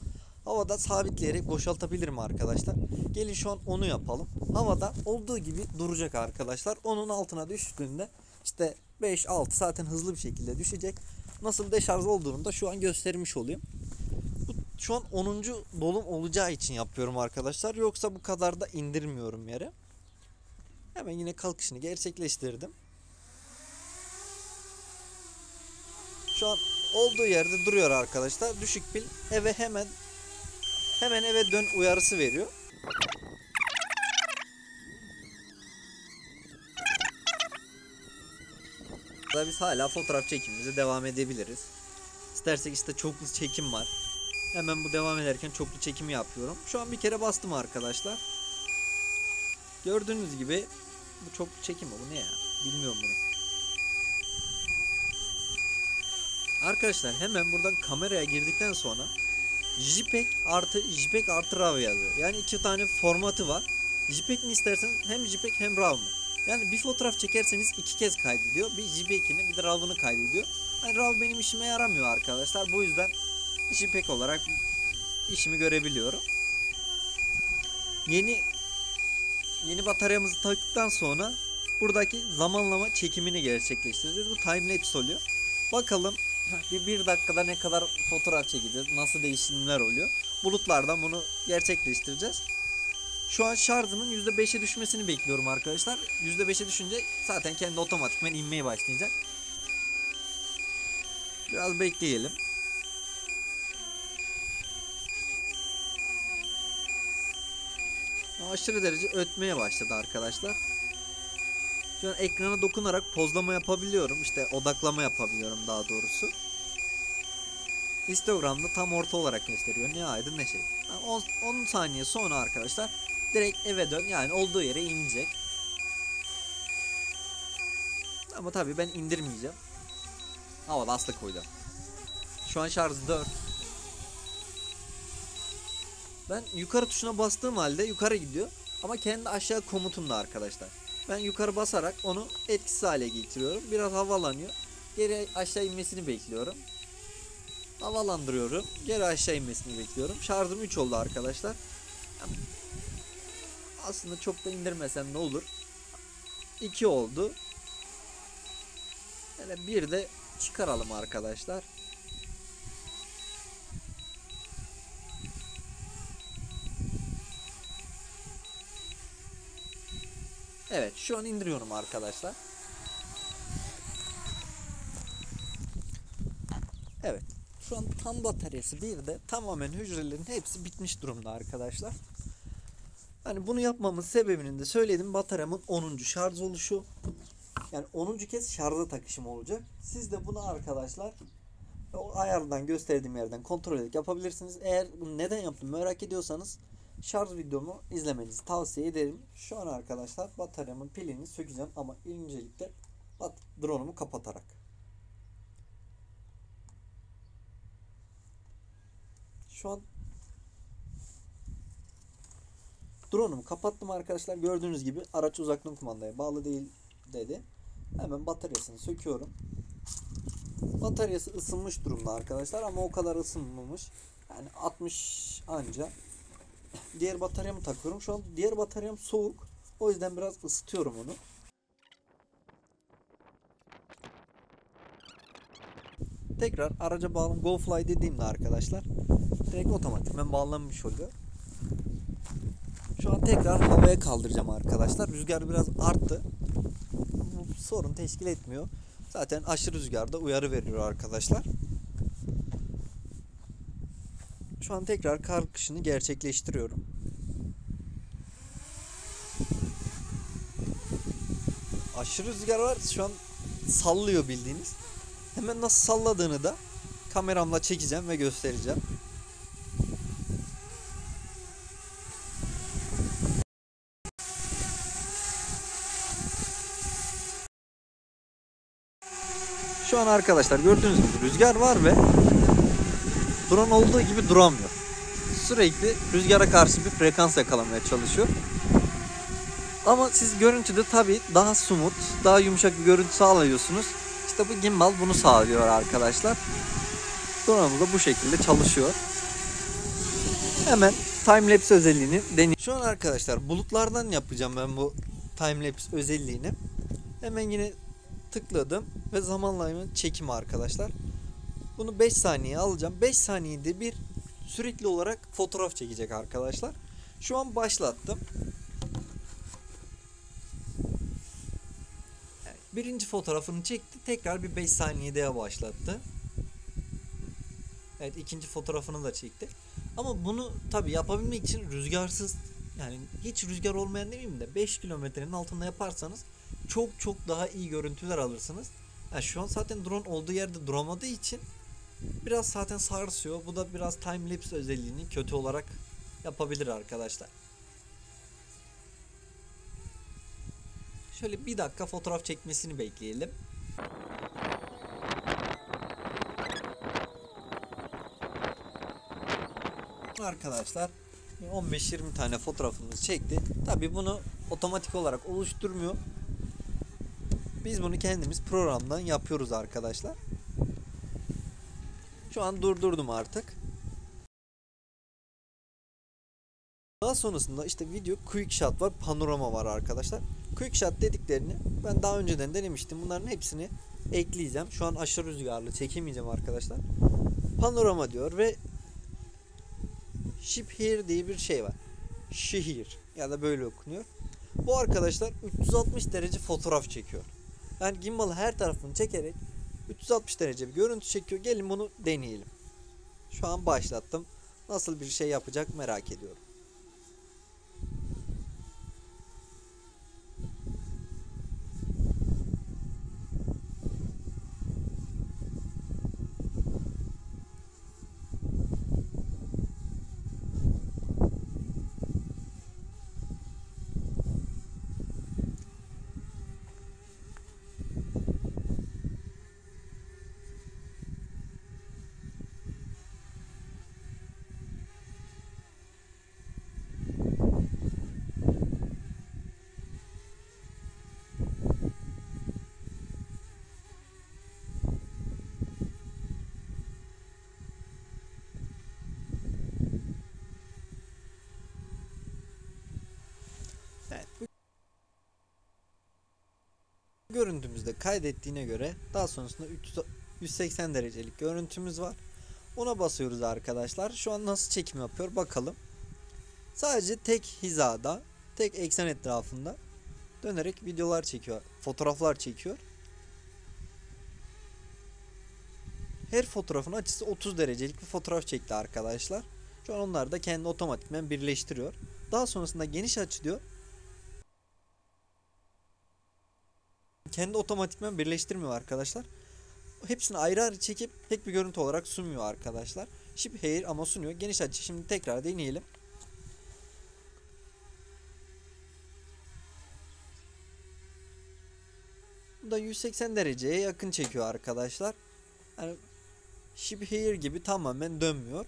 Havada sabitleyerek boşaltabilirim arkadaşlar. Gelin şu an onu yapalım. Havada olduğu gibi duracak arkadaşlar. Onun altına düştüğünde işte 5-6 zaten hızlı bir şekilde düşecek. Nasıl deşarj olduğunu da şu an göstermiş olayım. Şu an 10. dolum olacağı için yapıyorum arkadaşlar. Yoksa bu kadar da indirmiyorum yere. Hemen yine kalkışını gerçekleştirdim. Şu an olduğu yerde duruyor arkadaşlar. Düşük pil eve hemen eve dön uyarısı veriyor. Biz hala fotoğraf çekimimize devam edebiliriz. İstersek işte çoklu çekim var. Hemen bu devam ederken çoklu çekimi yapıyorum. Şu an bir kere bastım arkadaşlar. Gördüğünüz gibi bu çoklu çekim mi? Bu ne ya? Bilmiyorum bunu. Arkadaşlar hemen buradan kameraya girdikten sonra JPEG artı RAW yazıyor. Yani iki tane formatı var. JPEG mi isterseniz hem JPEG hem RAW mı? Yani bir fotoğraf çekerseniz iki kez kaydediyor. Bir JPEG'ini bir de RAW'ını kaydediyor. Yani RAW benim işime yaramıyor arkadaşlar. Bu yüzden JPEG olarak işimi görebiliyorum. Yeni bataryamızı taktıktan sonra buradaki zamanlama çekimini gerçekleştireceğiz. Bu timelapse oluyor. Bakalım bir dakikada ne kadar fotoğraf çekeceğiz, nasıl değişimler oluyor. Bulutlardan bunu gerçekleştireceğiz. Şu an şarjımın %5'e düşmesini bekliyorum arkadaşlar. %5'e düşünce zaten kendi otomatikman inmeye başlayacak. Biraz bekleyelim. Aşırı derece ötmeye başladı arkadaşlar. Şu an ekrana dokunarak pozlama yapabiliyorum. İşte odaklama yapabiliyorum daha doğrusu. Histogramda tam orta olarak gösteriyor. Ne aydın ne şey. 10 saniye sonra arkadaşlar direkt eve dön, yani olduğu yere inecek. Ama tabii ben indirmeyeceğim. Havada aslı koydum. Şu an şarj 4. Ben yukarı tuşuna bastığım halde yukarı gidiyor. Ama kendi aşağı komutumda arkadaşlar. Ben yukarı basarak onu etkisiz hale getiriyorum. Biraz havalanıyor. Geri aşağı inmesini bekliyorum. Havalandırıyorum. Geri aşağı inmesini bekliyorum. Şarjım 3 oldu arkadaşlar. Aslında çok da indirmesem ne olur. 2 oldu. Yani bir de çıkaralım arkadaşlar. Evet, şu an indiriyorum arkadaşlar. Evet. Şu an tam bataryası bir de tamamen hücrelerin hepsi bitmiş durumda arkadaşlar. Hani bunu yapmamın sebebini de söyledim. Bataryamın 10. şarj oluşu. Yani 10. kez şarja takışım olacak. Siz de bunu arkadaşlar o ayardan gösterdiğim yerden kontrol edip yapabilirsiniz. Eğer bunu neden yaptım merak ediyorsanız şarj videomu izlemenizi tavsiye ederim. Şu an arkadaşlar bataryamın pilini sökeceğim ama öncelikle drone'umu kapatarak. Şu an drone'umu kapattım arkadaşlar. Gördüğünüz gibi araç uzaktan kumandaya bağlı değil dedi. Hemen bataryasını söküyorum. Bataryası ısınmış durumda arkadaşlar ama o kadar ısınmamış. Yani 60 anca. Diğer bataryamı takıyorum. Şu an diğer bataryam soğuk. O yüzden biraz ısıtıyorum onu. Tekrar araca bağlan GoFly dediğimde arkadaşlar direkt otomatikman bağlanmış oluyor. Şu an tekrar havaya kaldıracağım arkadaşlar. Rüzgar biraz arttı. Bu sorun teşkil etmiyor. Zaten aşırı rüzgarda uyarı veriyor arkadaşlar. Şu an tekrar kalkışını gerçekleştiriyorum. Aşırı rüzgar var. Şu an sallıyor bildiğiniz. Hemen nasıl salladığını da kameramla çekeceğim ve göstereceğim. Şu an arkadaşlar gördüğünüz gibi rüzgar var ve drone olduğu gibi duramıyor. Sürekli rüzgara karşı bir frekans yakalamaya çalışıyor. Ama siz görüntüde tabii daha smooth, daha yumuşak bir görüntü sağlıyorsunuz. İşte bu gimbal bunu sağlıyor arkadaşlar. Drone'umuz da bu şekilde çalışıyor. Hemen timelapse özelliğini deneyeyim. Şu an arkadaşlar bulutlardan yapacağım ben bu timelapse özelliğini. Hemen yine tıkladım ve zamanlama çekimi arkadaşlar. Bunu 5 saniye alacağım. 5 saniyede bir sürekli olarak fotoğraf çekecek arkadaşlar. Şu an başlattım. Evet, birinci fotoğrafını çekti. Tekrar bir 5 saniyede başlattı. Evet, ikinci fotoğrafını da çekti. Ama bunu tabi yapabilmek için rüzgarsız, yani hiç rüzgar olmayan demeyeyim de 5 kilometrenin altında yaparsanız çok çok daha iyi görüntüler alırsınız. Yani şu an zaten drone olduğu yerde duramadığı için biraz zaten sarsıyor. Bu da biraz time lapse özelliğini kötü olarak yapabilir arkadaşlar. Şöyle bir dakika fotoğraf çekmesini bekleyelim. Arkadaşlar 15-20 tane fotoğrafımız çekti. Tabi bunu otomatik olarak oluşturmuyor. Biz bunu kendimiz programdan yapıyoruz arkadaşlar. Şu an durdurdum artık. Daha sonrasında işte video quick shot var, panorama var arkadaşlar. Quick shot dediklerini ben daha önceden denemiştim. Bunların hepsini ekleyeceğim. Şu an aşırı rüzgarlı çekemeyeceğim arkadaşlar. Panorama diyor ve ship here diye bir şey var. Şehir ya da böyle okunuyor. Bu arkadaşlar 360 derece fotoğraf çekiyor. Yani gimbal'ı her tarafını çekerek 360 derece bir görüntü çekiyor. Gelin bunu deneyelim. Şu an başlattım. Nasıl bir şey yapacak merak ediyorum. Evet, bu görüntümüzde kaydettiğine göre daha sonrasında 180 derecelik görüntümüz var. Ona basıyoruz arkadaşlar. Şu an nasıl çekim yapıyor bakalım. Sadece tek hizada, tek eksen etrafında dönerek videolar çekiyor, fotoğraflar çekiyor. Her fotoğrafın açısı 30 derecelik bir fotoğraf çekti arkadaşlar. Şu an onlar da kendi otomatikman birleştiriyor. Daha sonrasında geniş açı diyor. Kendi otomatikman birleştirmiyor arkadaşlar. Hepsini ayrı ayrı çekip tek bir görüntü olarak sunmuyor arkadaşlar. Ship here ama sunuyor. Geniş açı, şimdi tekrar deneyelim. Bu da 180 dereceye yakın çekiyor arkadaşlar. Yani ship here gibi tamamen dönmüyor.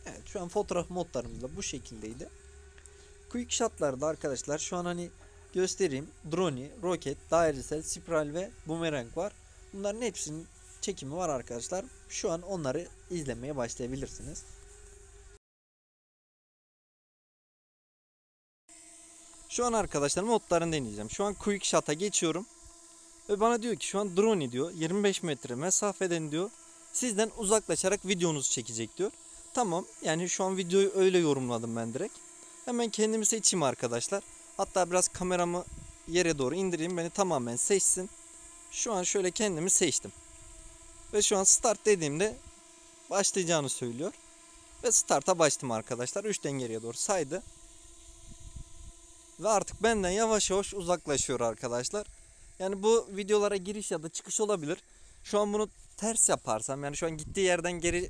Evet, şu an fotoğraf modlarımız da bu şekildeydi. Quick shot'larda arkadaşlar şu an hani göstereyim. Drone, roket, dairesel, spiral ve boomerang var. Bunların hepsinin çekimi var arkadaşlar. Şu an onları izlemeye başlayabilirsiniz. Şu an arkadaşlar modlarını deneyeceğim. Şu an quick shot'a geçiyorum. Ve bana diyor ki şu an drone diyor 25 metre mesafeden diyor sizden uzaklaşarak videonuzu çekecek diyor. Tamam, yani şu an videoyu öyle yorumladım ben direkt. Hemen kendimi seçeyim arkadaşlar. Hatta biraz kameramı yere doğru indireyim, beni tamamen seçsin. Şu an şöyle kendimi seçtim. Ve şu an start dediğimde başlayacağını söylüyor. Ve start'a başladım arkadaşlar. 3'ten geriye doğru saydı. Ve artık benden yavaş yavaş uzaklaşıyor arkadaşlar. Yani bu videolara giriş ya da çıkış olabilir. Şu an bunu ters yaparsam, yani şu an gittiği yerden geri,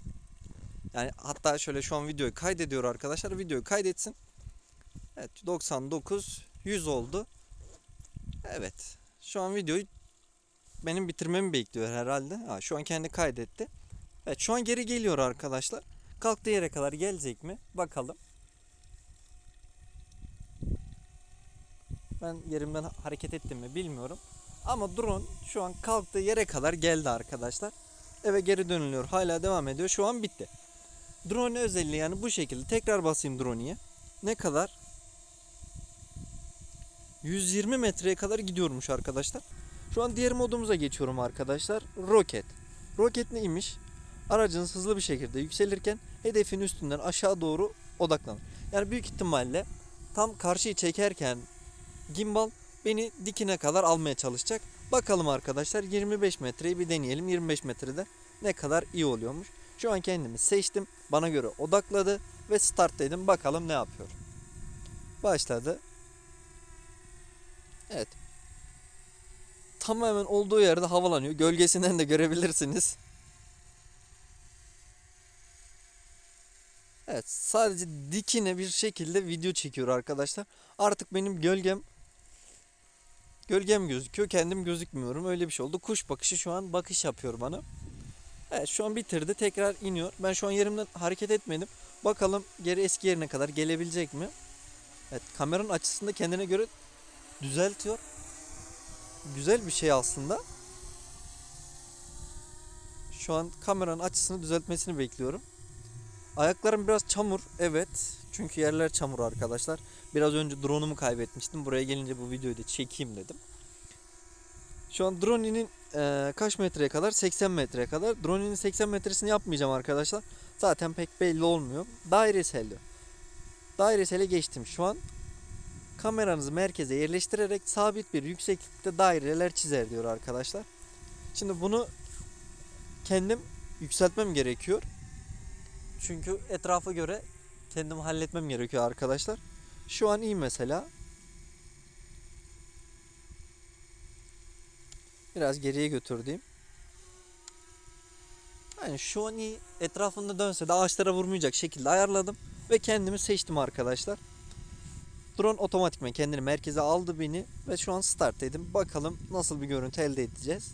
yani hatta şöyle şu an videoyu kaydediyor arkadaşlar. Videoyu kaydetsin. Evet, 99 100 oldu. Evet. Şu an videoyu benim bitirmemi bekliyor herhalde. Ha, şu an kendi kaydetti. Evet, şu an geri geliyor arkadaşlar. Kalktığı yere kadar gelecek mi? Bakalım. Ben yerimden hareket ettim mi bilmiyorum. Ama drone şu an kalktığı yere kadar geldi arkadaşlar. Eve geri dönülüyor. Hala devam ediyor. Şu an bitti. Drone özelliği yani bu şekilde. Tekrar basayım drone'ye. Ne kadar? 120 metreye kadar gidiyormuş arkadaşlar. Şu an diğer modumuza geçiyorum arkadaşlar. Roket. Roket neymiş? Aracınız hızlı bir şekilde yükselirken hedefin üstünden aşağı doğru odaklanır. Yani büyük ihtimalle tam karşıyı çekerken gimbal beni dikine kadar almaya çalışacak. Bakalım arkadaşlar, 25 metreyi bir deneyelim. 25 metrede ne kadar iyi oluyormuş. Şu an kendimi seçtim. Bana göre odakladı ve start dedim. Bakalım ne yapıyor. Başladı. Evet. Tamamen olduğu yerde havalanıyor. Gölgesinden de görebilirsiniz. Evet, sadece dikine bir şekilde video çekiyor arkadaşlar. Artık benim gölgem gözüküyor. Kendim gözükmüyorum. Öyle bir şey oldu. Kuş bakışı şu an bakış yapıyor bana. Evet, şu an bitirdi. Tekrar iniyor. Ben şu an yerimden hareket etmedim. Bakalım geri eski yerine kadar gelebilecek mi? Evet, kameranın açısını da kendine göre düzeltiyor. Güzel bir şey aslında. Şu an kameranın açısını düzeltmesini bekliyorum. Ayaklarım biraz çamur. Evet. Çünkü yerler çamur arkadaşlar. Biraz önce drone'umu kaybetmiştim. Buraya gelince bu videoyu da çekeyim dedim. Şu an drone'nin kaç metreye kadar? 80 metreye kadar. Drone'nin 80 metresini yapmayacağım arkadaşlar. Zaten pek belli olmuyor. Dairesel diyor. Dairesele geçtim. Şu an kameranızı merkeze yerleştirerek sabit bir yükseklikte daireler çizer diyor arkadaşlar. Şimdi bunu kendim yükseltmem gerekiyor. Çünkü etrafa göre kendim halletmem gerekiyor arkadaşlar. Şu an iyi mesela. Biraz geriye götürdüğüm. Yani şu an iyi. Etrafında dönse de ağaçlara vurmayacak şekilde ayarladım. Ve kendimi seçtim arkadaşlar. Drone otomatikman kendini merkeze aldı beni. Ve şu an start dedim. Bakalım nasıl bir görüntü elde edeceğiz.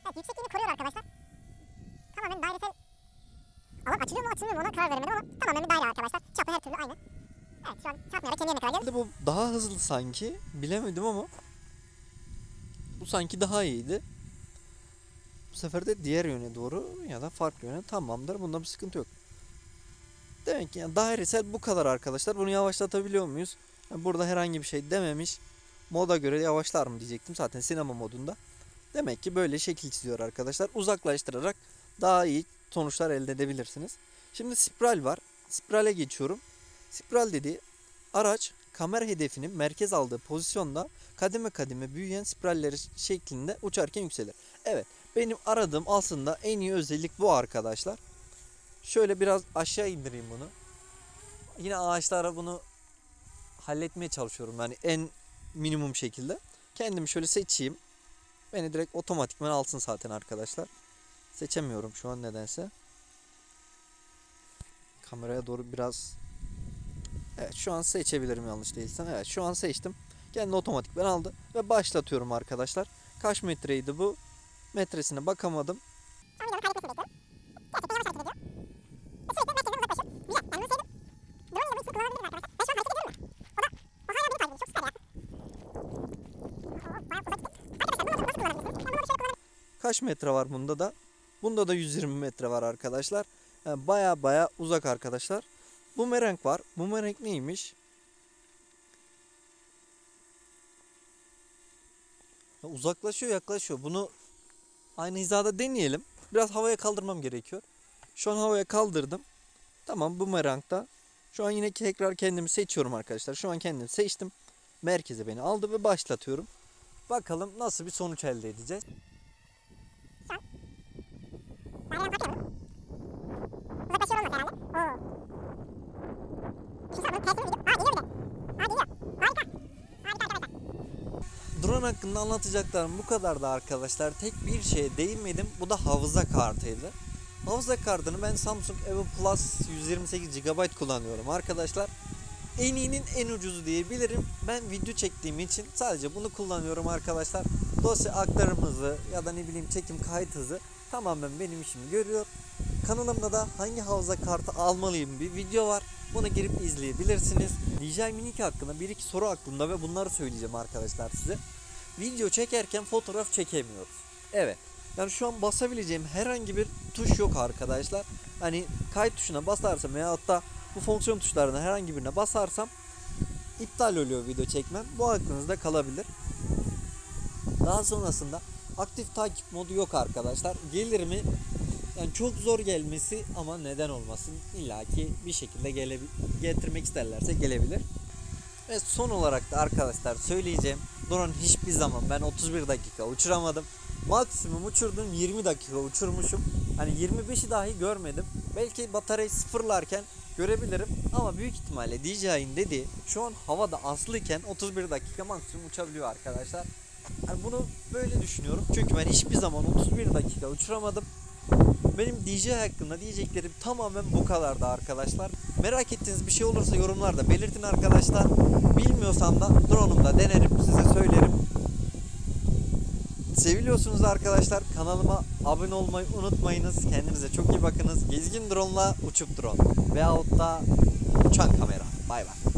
Evet, yüksekliğini koruyor arkadaşlar. Tamamen dairesel alan açılıyor mu açılmıyor mu ona karar veremedim ama tamamen bir daire arkadaşlar. Çapı her türlü aynı. Evet, şu an çarpmayarak kendi yerine kadar geldi. Bu daha hızlı sanki. Bilemedim ama bu sanki daha iyiydi. Bu sefer de diğer yöne doğru ya da farklı yöne, tamamdır. Bunda bir sıkıntı yok. Demek ki yani dairesel bu kadar arkadaşlar. Bunu yavaşlatabiliyor muyuz? Yani burada herhangi bir şey dememiş. Moda göre yavaşlar mı diyecektim. Zaten sinema modunda. Demek ki böyle şekil çiziyor arkadaşlar. Uzaklaştırarak daha iyi sonuçlar elde edebilirsiniz. Şimdi spiral var. Spirale geçiyorum. Spiral dediği araç kamera hedefinin merkez aldığı pozisyonda kademe kademe büyüyen spiralleri şeklinde uçarken yükselir. Evet, benim aradığım aslında en iyi özellik bu arkadaşlar. Şöyle biraz aşağı indireyim bunu. Yine ağaçlara bunu halletmeye çalışıyorum. Yani en minimum şekilde. Kendimi şöyle seçeyim. Beni direkt otomatikman alsın zaten arkadaşlar. Seçemiyorum şu an nedense. Kameraya doğru biraz... Evet, şu an seçebilirim yanlış değilsem. Evet, şu an seçtim. Kendi otomatikman aldı. Ve başlatıyorum arkadaşlar. Kaç metreydi bu? Metresine bakamadım. Ama videonun kaydetmesini bekliyorum. Gerçekten yavaş hareket ediyor. Ve sürekli merkezden uzaklaşıyor. Güzel, ben bunu sevdim. Drone ile bu ikisini kullanabiliriz arkadaşlar. Ben şu an hareket ediyorum ya. O hala beni takip ediyor. Çok süper ya. Bayağı uzağa gittik. Arkadaşlar bunu nasıl kullanabilirsiniz? Ben bunu şöyle kullanabilirim. Kaç metre var bunda da? Bunda da 120 metre var arkadaşlar. Yani baya uzak arkadaşlar. Bumerang var. Bumerang neymiş? Ya uzaklaşıyor, yaklaşıyor. Bunu aynı hizada deneyelim. Biraz havaya kaldırmam gerekiyor. Şu an havaya kaldırdım. Tamam, bumerangda. Şu an yine tekrar kendimi seçiyorum arkadaşlar. Şu an kendimi seçtim. Merkeze beni aldı ve başlatıyorum. Bakalım nasıl bir sonuç elde edeceğiz. Daireden fark ediyor mu? Uzaklaşıyor olmaz herhalde. Oo. Şimdi sen bunun tersini biliyor. Geliyor bir de. Geliyor. Harika. Harika arkadaşlar. Drone hakkında anlatacaklarım bu kadardı arkadaşlar. Tek bir şeye değinmedim. Bu da hafıza kartıydı. Hafıza kartını ben Samsung Evo Plus 128 GB kullanıyorum arkadaşlar. En iyinin en ucuzu diyebilirim. Ben video çektiğim için sadece bunu kullanıyorum arkadaşlar. Dosya aktarım hızı ya da ne bileyim çekim kayıt hızı tamamen benim işimi görüyor. Kanalımda da hangi hafıza kartı almalıyım bir video var. Bunu girip izleyebilirsiniz. DJI Mini 2 hakkında 1-2 soru aklımda ve bunları söyleyeceğim arkadaşlar size. Video çekerken fotoğraf çekemiyoruz. Evet. Yani şu an basabileceğim herhangi bir tuş yok arkadaşlar. Hani kayıt tuşuna basarsam veyahut da bu fonksiyon tuşlarına herhangi birine basarsam iptal oluyor video çekmem. Bu aklınızda kalabilir. Daha sonrasında aktif takip modu yok arkadaşlar. Gelir mi? Yani çok zor gelmesi ama neden olmasın? İlla ki bir şekilde getirmek isterlerse gelebilir. Ve son olarak da arkadaşlar söyleyeceğim. Drone hiçbir zaman ben 31 dakika uçuramadım. Maksimum uçurdum 20 dakika uçurmuşum. Hani 25'i dahi görmedim. Belki bataryayı sıfırlarken görebilirim ama büyük ihtimalle DJI'nin dediği şu an havada asılıyken 31 dakika maksimum uçabiliyor arkadaşlar. Yani bunu böyle düşünüyorum. Çünkü ben hiçbir zaman 31 dakika uçuramadım. Benim DJI hakkında diyeceklerim tamamen bu kadardı arkadaşlar. Merak ettiğiniz bir şey olursa yorumlarda belirtin arkadaşlar. Bilmiyorsam da drone'umda denerim, size söylerim. Seviliyorsunuz arkadaşlar. Kanalıma abone olmayı unutmayınız. Kendinize çok iyi bakınız. Gezgin drone'la uçup drone veyahut da uçan kamera. Bay bay.